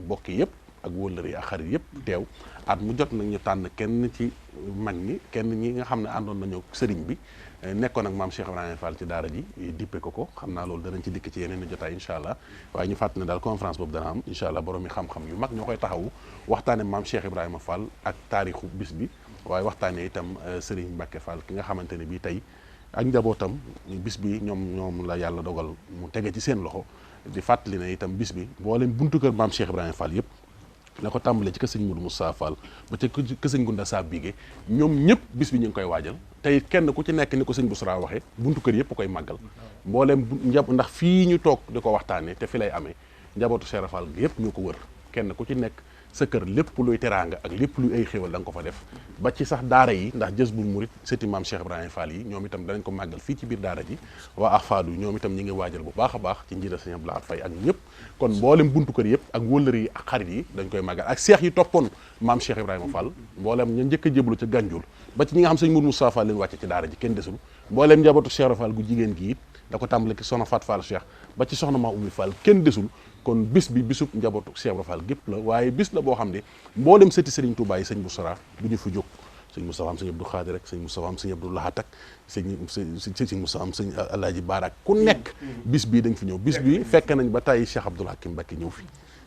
S2: mbokk yëpp ak wëllëre yi ak xarit yëpp teew at mu jot nag ñu tànn kenn ci mag ñi kenn ñi nga xam ne àndoon nañu sëriñ bi nekkoon ak maam Cheikh Ibrahima Fall ci daara ji dippe ko xam naa loolu danañ ci dikk ci yeneen i jotaay incha allah waaye ñu fàttali ne daal conférence boobu dana am incha allah borom mi xam-xam yu mag ñoo koy taxawu waxtaane maam Cheikh Ibrahima Fall ak taarixu bis bi waaye waxtaane itam Serigne Mbacke Fall ki nga xamante ne bii tey ak njabootam bis bi ñoom la yàlla dogal mu tege ci seen loxo di fàttali ne itam bis bi mboolem buntu kër maam Cheikh Ibrahima Fall yëpp la ko tàmbalee ci kër sëñ Modou Moussa Fall ba ca kër sëñ Gunda Saa Bigé ñoom ñëpp bis bi ñu ngi koy waajal tey kenn ku ci nekk ni ko sëñ Bousra waxee buntu kër yëpp koy màggal mboolem ndax fii ñu toog di ko waxtaanee te fi lay amee njabootu Cheikh Fall gi yëpp ñoo ko wër kenn ku ci nekk sa kër lépp luy teraanga ak lépp luy ay xéwal da nga ko fa def ba ci sax daara yi ndax Jazbul Murid sëti maam Cheikh Ibrahima Fall yi ñoom itam danañ ko màggal fii ci biir daara ji waa Ahfadu ñoom itam ñi ngi waajal bu baax a baax ci njiital sëñ Abdoulaye Faye ak ñëpp kon mboolem buntu kër yëpp ak wëllër yi ak xarit yi dañ koy màggal ak seex yi toppoon maam Cheikh Ibrahima Fall mboolem ñu njëkk a jéblu ca Gànjool ba ci ñi nga xam sëñ Mourou Moussa Fall leen wàcce ci daara ji kenn desul mboolem njabootu Cheikh Fall gu jigéen gi it da ko tàmbale ki soxna Fat Fall Cheikh ba ci soxna maa Oumy Fall kenn desul kon bis bi bisub njabootu Cheikh Ibra Fall gépp la waaye bis la boo xam ne mboolem sëti Serigne Touba yi sëñ Bousra du ñu fi jóg sëñ Moustapha am sëñ Abdou Khadir rek sëñ Moustapha am sëñ Abdou Lahat ak sëñ Moustapha am sëñ Alaaji Barak ku nekk bis bii dañ fi ñëw bis bi fekk nañ ba tàyyi Cheikh Abdoul Hakim Mbacké ñëw fi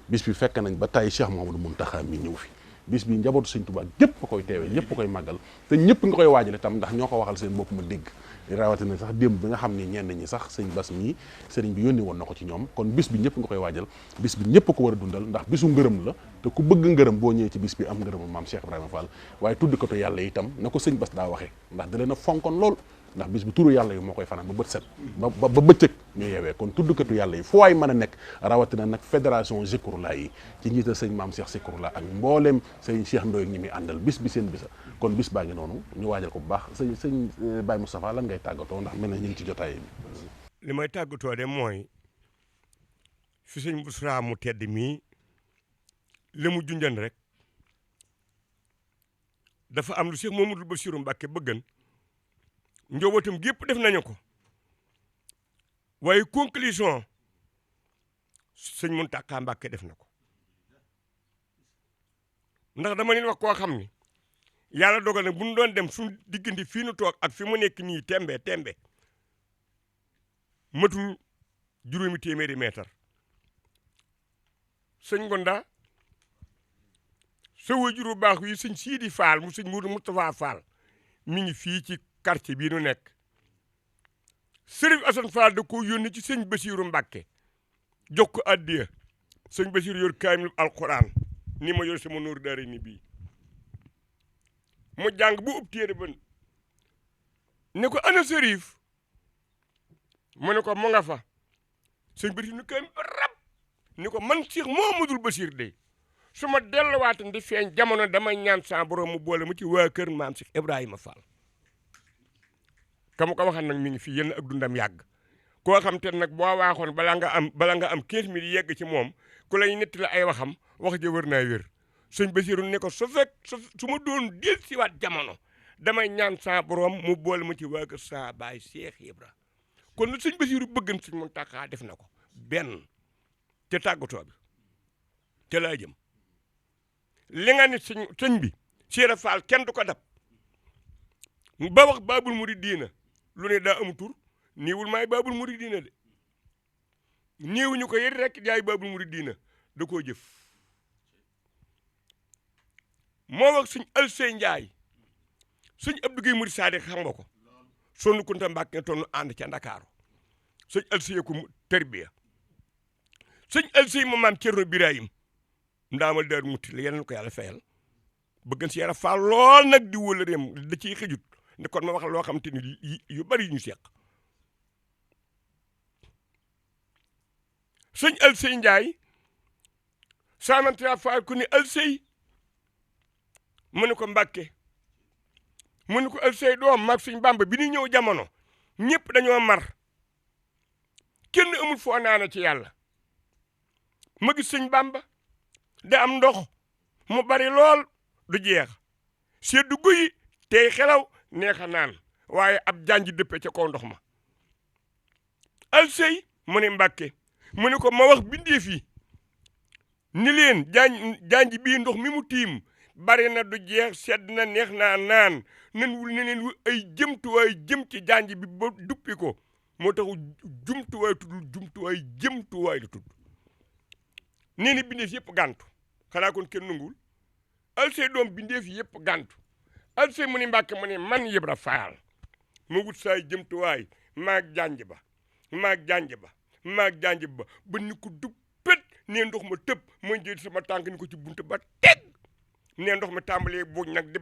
S2: bis bi fekk nañ ba tàyyi Cheikh Mouhamadou Mountakha mi ñëw fi bis bi njabootu sëñ Touba gépp a koy teewee ñëpp a koy màggal te ñëpp nga koy waajale tam ndax ñoo ko waxal seen bopp ma dégg rawatina sax démb bi nga xam ni ñenn ñi sax sëñ Bas mii sëriñ bi yónni woon na ko ci ñoom kon bis bi ñëpp nga koy waajal bis bi ñëpp ko war a dundal ndax bisu ngërëm la te ku bëgg ngërëm boo ñëwee ci bis bi am ngërëmu maam Cheikh Ibrahima Fall waaye tudd ko to yàlla itam na ko sëñ Bas daa waxee ndax da leen a fonkoon lool ndax bis bi turu yàlla yi moo koy fanaan ba bët set ba bëccëg ñu yeewee kon tuddkatu yàlla yi fu waay mën a nekk rawatina nag fédération Zikrullah yi ci njiital sëñ maam Cheikh Zikrullah ak mbooleem sëñ Cheikh Ndoye ñi muy àndal bis bi seen bisa kon bis baa ngi noonu ñu waajal ko bu baax sëñ Baye Moustapha lan ngay tàggatoo ndax mel na ñu ngi ci jotaay bi
S3: li may tàggatoo de mooy fi sëñ Bousra mu tedd mii li mu junjan rek dafa am lu Cheikh Mamadou Bassirou Mbacké bëggan njobootam gépp def nañu ko waaye conclusion sëñ Mountakha Mbacké def na ko ndax dama leen wax koo xam ni yàlla dogal na bu ñu doon dem suñu diggante fii nu toog ak fi mu nekk nii tembe matul juróomi téeméeri meetar sëñ Gonda sa wajur bu baax wi sëñ Sidi Fall mu sëñ Mourou Moustapha Fall mi ngi fii ci quartier bii nu nekk Sëriñ Assane Fall da ko yónni ci sëñ Bassirou Mbacké jox ko addiya sëñ Bassirou yor kaamil alquran ni ma yor sama nóor daara ni bii mu jàng bu ub téere ba ne ko ana sërif mu ne ko mu nga fa sëñ Bassirou ni kaamil rab ni ko man Cheikh Mouhamadoul Bachir de su ma delluwaatan di feeñ jamono damay ñaan sa borom mu boole mu ci waa kër maam Cheikh Ibrahima Fall ka mu ko waxan nag mi ngi fii yéen ak dundam yàgg koo xam te nag boo waaxoon bala nga am 15 minutes yegg ci moom ku lay netti la ay waxam wax ja wër naa wér sëñ Bassirou ne ko su ma doon del siwaat jamono damay ñaan sa borom mu boole mu ci waa kër sa baay Cheikh Ibra kon lu sëñ Bassirou bëggan sëñ Mountakha def na ko benn te tàggatoo bi te laa jëm li nga ni sëñ bi Cheikh Fall kenn du ko dab ba wax Baabul Muridiina lu ne daa am tur néewul maay Baabul Muridiina de néewuñu ko yéen rek yaay Baabul Muridiina da koo jëf moo wax sëñ Alsey Njaay sëñ Abdou Guèye Murid Sadik xam nga ko sonn Kunta Mbàkke tonnu ànd ca Ndakaaru sëñ Alsey ko terbiya sëñ Alsey ma maam Cerno Birahim ndaamal daar mutti la yeneen ko yàlla fayal bëggan si yara faal lool nag di wóla réem da ciy xëjut ne kon ma wax loo xam te ni yu bari ñu seq sëñ Alsey Njaay samanta faal ku ni Alsey mu ne ko Mbàkke mu ne ko Alsey doom maag sëñ Bàmba bi ni ñëw jamono ñëpp dañoo mar kenn amul foo naana ci yàlla ma gis sëñ Bàmba da am ndox mu bari lool du jeex seddu guyi tey xelaw neexa naan waaye ab janji dëppe ca kaw ndox ma Alsey mu ne Mbàkke mu ne ko ma wax bindeef yi ni leen janji bii ndox mi mu tiim bari na du jeex sedd na neex naa naan nan wul ne leen wul ay jëmtuwaay jëm ci janji bi ba duppi ko moo taxu jumtuwaay tuddul jumtuwaay jëmtuwaay la tudd nee ni bindeef yëpp gàntu xanaa kon kenn nungul Alsey doom bindeef yëpp gàntu Alsey mu ni Mbàkke mu ne man Ibra Faal ma wut saay jëmtuwaay maag janj ba ba ni ko duppet nee ndox ma tëb ma jël sama tànk ni ko ci buntu ba teg nee ndox mi tàmbalee buuj nag di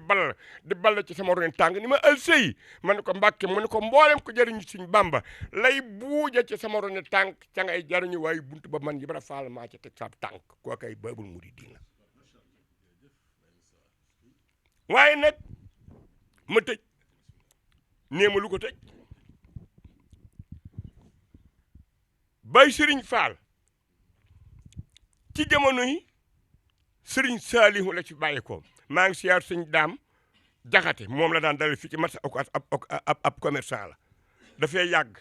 S3: ball ci sama ron tànk ni ma alsey ma ne ko Mbàkke mu ne ko mboolem ko jariñu Sëñ Bàmba lay buuja ci sama ron tànk ca ngay jariñu waaye buntu ba man Ibra Faal maa ca teg sab tànk koo kay Baabul Muridiina waaye nag ma tëj nee ma lu ko tëj Baay Sëriñ Faal ci jamono yi Sëriñ Saalihu la ci bàyyi ko maa ngi siyaar Sëñ Daam Jaxate moom la daan dalal fii ci marché ab commerçant la dafay yàgg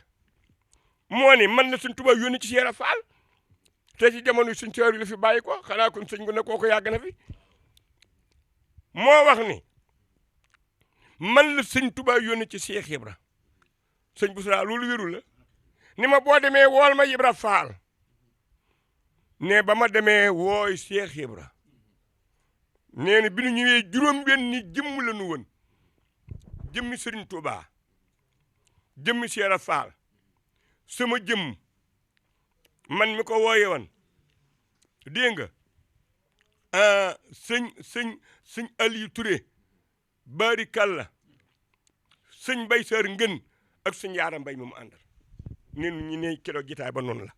S3: moo ni man na Sëñ Tuubaa yónni ci Seera Faal te ci jamono yi Sëñ Saalihu la fi bàyyi ko xanaa kon sëñ gu ne kooko yàgg na fi moo wax ni man la Sëñ Tuubaa yónni ci Seex Ibra sëñ Busra loolu wérul la ni ma boo demee wool ma Ibra Faal ne ba ma demee wooy Seex Ibra nee na bi ñu ñëwee juróom-benni jëmm la nu woon jëmmi Sëriñ Tuubaa jëmmi Seera Faal sama jëmm man mi ko wooye woon dégg nga sëñ Aliou Touré Bari Kalla sëñ Bay Sar Ngën ak sëñ Yaara Mbay mi mu àndal neen ñu ne kilo gitaay ba noonu la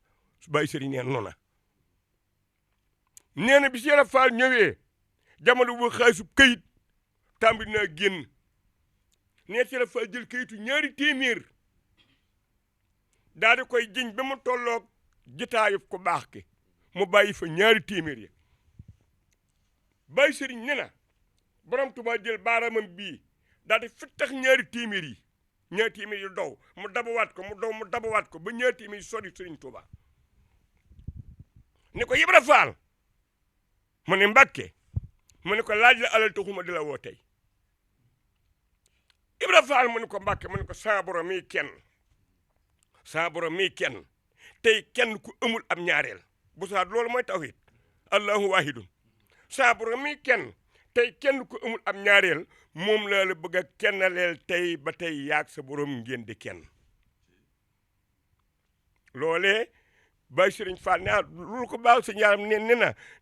S3: Bay Sëriñ neen noona nee na bi Seera Faal ñëwee jamono bu xaalisu këyit tàmbali naa génn nee Seera Faal jël këyitu 2 téeméer daal di koy jiñ ba mu tolloog jitaayu ko baax ki mu bàyyi fa 2 téeméer ya Baay Sëriñ ne na borom Tuubaa jël baaraamam bii daal di fittax 2 téeméer yi 2 téeméer yi dow mu dabawaat ko mu dabawaat ko ba 2 téeméer yi sori Sëriñ Tuubaa ni ko Ibra Faal mu ne Mbàkke mu ne ko laaj la alal taxuma di la woo tey Ibra Faal mu ne ko Mbàkke mu ne ko saa borom mii kenn tey kenn ku amul am ñaareel bu saa loolu mooy tawhid allahu wahidun saa borom mii kenn tey kenn ku amul am ñaareel moom laa la bëgg a kennaleel tey ba tey yaag sa borom ngeen di kenn loolee Baay Sëriñ Faal ne lu ko baax sëñ Yaaram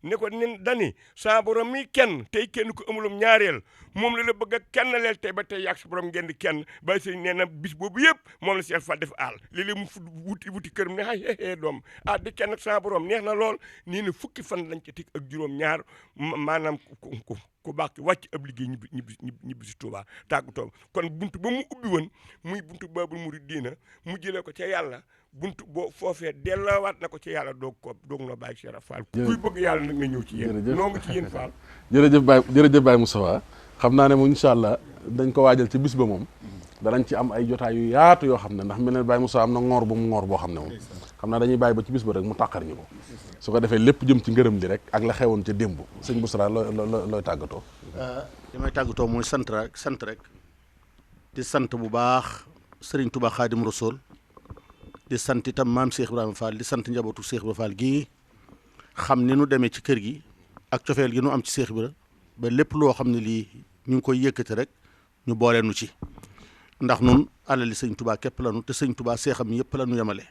S3: ne ko dani saa borom mi kenn tey kenn ku amulum ñaareel moom la bëgg a kennaleel tey ba tey yaag sa borom ngeen di kenn Baay Sëriñ nee na bis boobu yëpp moom la Seex Faal def aal léeg-léeg mu wuti këram ne ay doom di kenn ak saa borom neex na lool nee na fukki fan lañ ci tig ak juróom-ñaar maanaam ku baax ki wàcc ab liggéey ñibbi si Tuubaa tàggatoo kon buntu ba mu ubbi woon muy buntu Baabul Muridiina mu jëlee ko ca yàlla buntu boo foofee delloowaat na ko ci yàlla doog noo bàyyi Seera Faal kuy bëgg yàlla nag nga ñëw ci yéen noo ngi ci yéen Faal
S2: jërëjëf Baye Moustapha xam naa ne moom incha allah dañ ko waajal ci bis ba moom danañ ci am ay jotaay yu yaatu yoo xam ne ndax mel ne Baye Moustapha am na ngoor bu mu ngoor boo xam ne moom xam naa dañuy bàyyi ba ci bis ba rek mu tàqar ñu ko su ko defee lépp jëm ci ngërëm li rek ak la xewoon ca démb sëñ Busra looy tàggatoo
S4: li may tàggatoo mooy sant rek di sant bu baax Sëriñ Tuubaa Xaadim Rasuul di sant itam maam Cheikh Ibrahima Fall di sant njabootu Cheikh Ibrahima Fall gii xam ni nu demee ci kër gi ak cofeel gi nu am ci Cheikh Ibrahima ba lépp loo xam ne lii ñu ngi koy yëkkati rek ñu boole nu ci ndax nun alali sëñ Tuubaa képp la nu te sëñ Tuubaa seexam yëpp la nu yemale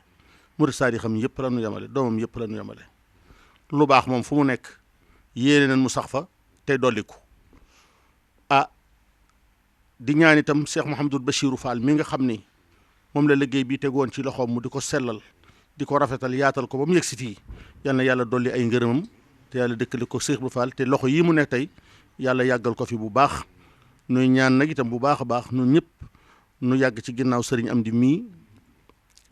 S4: murid saadixam yëpp la nu yemale doomam yëpp la nu yemale lu baax moom fu mu nekk yéene nañ mu sax fa tey dolliku di ñaan itam Cheikh Mouhamadul Bachirou Fall mi nga xam ni moom la liggéey bi tegoon ci loxoom mu di ko sellal di ko rafetal yaatal ko ba mu yegg si fii yal na yàlla dolli ay ngërëmam te yàlla dëkkale ko Cheikh Ibra Fall te loxo yii mu nekk tey yàlla yàggal ko fi bu baax nuy ñaan nag itam bu baax a baax nun ñëpp nu yàgg ci ginnaaw sëriñ Amdi mii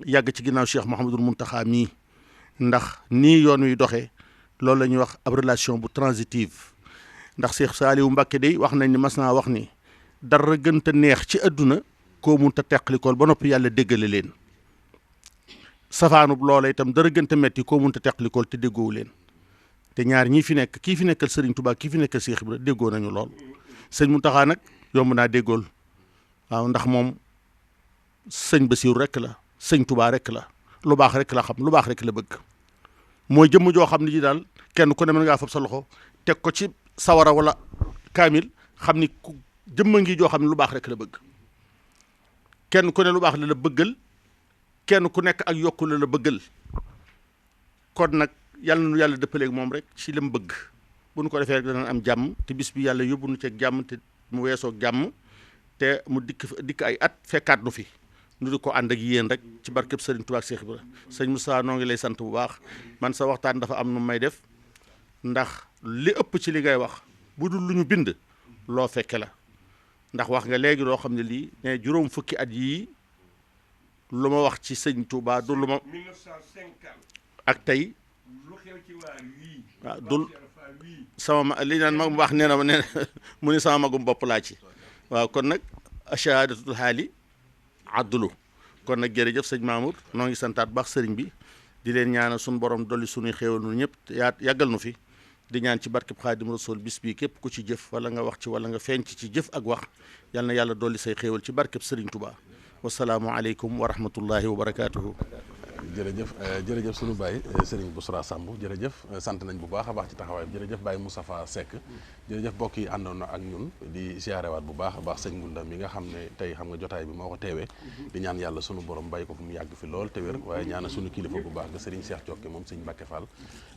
S4: yàgg ci ginnaaw Cheikh Mouhamadul Mountakha mii ndax nii yoon wi doxee loolu la ñuy wax ab relation bu transitive ndax Cheikh Saliou Mbacké day wax nañ ni mas naa wax ni dara gën te neex ci àdduna koo mun ta teqlikool ba noppi yàlla déggale leen safaanub loola itam dara gën te metti koo mun ta teqlikool te déggoowu leen te ñaar ñii fi nekk kii fi nekkal Serigne Touba kii fi nekkal Cheikh Ibra déggoo nañu lool sëñ Mountakha nag yomb naa déggool waaw ndax moom sëñ Bassirou rek la sëñ Touba rek la lu baax rek la xam lu baax rek la bëgg mooy jëmm joo xam ne ji daal kenn ku ne mën ngaa fab sa loxo teg ko ci sawara wala kaamil xam ni ku jëmma ngi joo xam ne lu baax rek la bëgg kenn ku ne lu baax la la bëggal kenn ku nekk ak yokku la la bëggal kon nag yàlla nu yàlla dëppaleeg moom rek ci li mu bëgg bu nu ko defee rek danañ am jàmm te bis bi yàlla yóbbu nu ceeg jàmm te mu weesoog jàmm te mu dikk ay at fekkaat nu fi nu di ko ànd ak yéen rek ci barkeb Sëriñ Tuubaa ak Seex Ibra sëñ Moussa noo ngi lay sant bu baax man sa waxtaan dafa am nu may def ndax li ëpp ci li ngay wax bu dul lu ñu bind loo fekke la ndax wax nga léegi loo xam ne lii ne juróom fukki at yii lu ma wax ci sëñ Touba du lu ma
S3: 1950
S4: ak tey
S3: lu xew ci waar wii
S4: waaw dul sama ma li naan mag mu wax nee na ma nee mu ni sama magum bopp laa ci waaw kon nag ashahadatul xaali addulu kon nag jërëjëf sëñ Mamour noo ngi santaat baax sëriñ bi di leen ñaanal suñu borom dolli suñuy xéewal nu ñëpp yàggal nu fi di ñaan ci barkeb Xaadim Rasul bis bii képp ku ci jëf wala nga wax ci wala nga feeñ ci jëf ak wax yal na yàlla dolli say xéewal ci barkeb sëriñ Touba wasalaamu aleykum wa rahmatullahi wa barakaatuhu.
S2: jërëjëf sunu baay Serigne Bousra Samb jërëjëf sant nañ bu baax a baax ci taxawaay bi jërëjëf Baye Moustapha Seck jërëjëf mbokk yi àndoon ak ñun di siyaarewaat bu baax a baax sëñ Ngunda mi nga xam ne tey xam nga jotaay bi moo ko teewee di ñaan yàlla sunu borom bàyyi ko fu mu yàgg fi lool te wér waaye ñaana sunu kilifa bu baax nga Serigne Cheikh Thiokke moom sëñ Mbacke Fall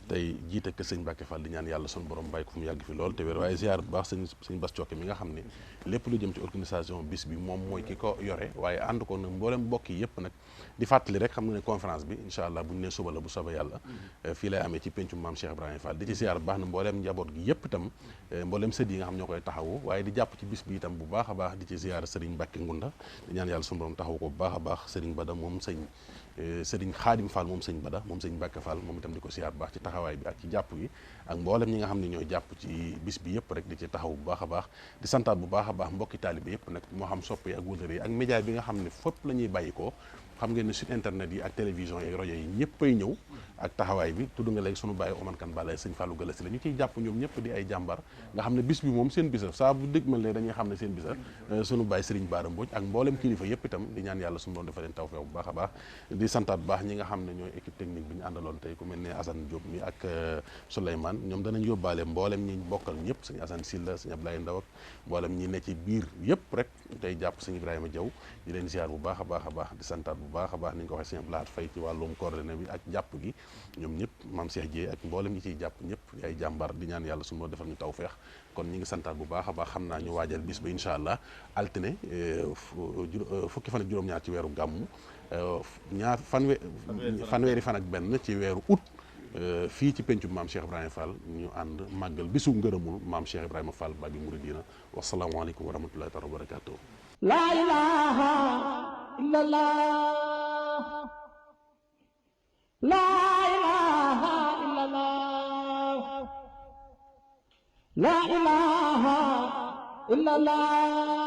S2: tey jiite ak sëñ Mbacke Fall di ñaan yàlla sunu borom bàyyi ko fu mu yàgg fi lool te wér waaye ziar bu baax sëñ Bass Thiokke mi nga xam ne lépp lu jëm ci organisation bis bi moom mooy ki ko yore waaye ànd ko nag mboolem mbokk yi yëpp nag di fàttali rek xam nga ne conférence bi incha allah bu ñu nee suba la bu soobee yàlla fii lay amee ci pencum maam Cheikh Ibrahima Fall di ci ziar bu baax na mbooleem njaboot gi yëpp itam mbooleem sët yi nga xam ñoo koy taxawu waaye di jàpp ci bis bi itam bu baax a baax di ci ziar Serigne Mbacke Ngunda di ñaan yàlla sunu borom taxawu ko bu baax a baax Serigne Bada moom Serigne Khadim Fall moom sëñ Bada moom sëñ Mbacke Fall moom itam di ko ziar bu baax ci taxawaay bi ak ci jàpp gi ak mboolem ñi nga xam ne ñooy jàpp ci bis bi yëpp rek di ci taxaw bu baax a baax di santaat bu baax a baax mbokki taalibe yëpp nag moo xam sopp yi ak wëlëre yi ak média bi nga xam ne fépp la ñuy bàyyi ko xam ngeen ne site internet yi ak télévision yi ak rajo yi ñëppay ñëw ak taxawaay bi tudd nga léegi sunu bàyyi Oman Kan Balaye sëñ Fallou Galasi la ñu ciy jàpp ñoom ñëpp di ay jàmbar nga xam ne bis bi moom seen bisa saa bu dëgg mal ne dañuy xam ne seen bisa sunu bàyyi Serigne Bara Mbodj ak mboolem kilifa yëpp itam di ñaan yàlla sunu doon dafa leen tawfeex bu baax a baax di santaat bu baax ñi nga xam ne ñooy équipe technique bi ñu àndaloon tey ku mel ne Assane Diop mi ak Souleymane ñoom danañ yóbbaale mboolem ñi bokkal ñëpp sëñ Assane Silla sëñ Ablaye Ndaw ak mboolem ñi ne ci biir yëpp rek tey jàpp sëñ Ibrahima Diaw di leen ziar bu baax a baax a baax di santaat bu baax a baax ni ñu ko waxee sëñ Ablaye Faye ci wàllum coordonné bi ak jàpp gi ñoom ñëpp maam Cheikh Dieye ak mboolem ñi ciy jàpp ñëpp ay jàmbar di ñaan yàlla suñu defal ñu tawfeex kon ñi ngi santaat bu baax a baax xam naa ñu waajal bis ba incha allah altine fukki fan ak juróom-ñaar ci weeru gàmmu fanweeri fan ak benn ci weeru août fii ci pencum maam Cheikh Ibrahima Fall ñu ànd màggal bisu ngërëmul maam Cheikh Ibrahima Fall Babi Mouridina wasalaamualeykum wa rahmatullahi taala wa barakatuh
S1: la ilaha illallah la ilaha illallah la ilaha illallah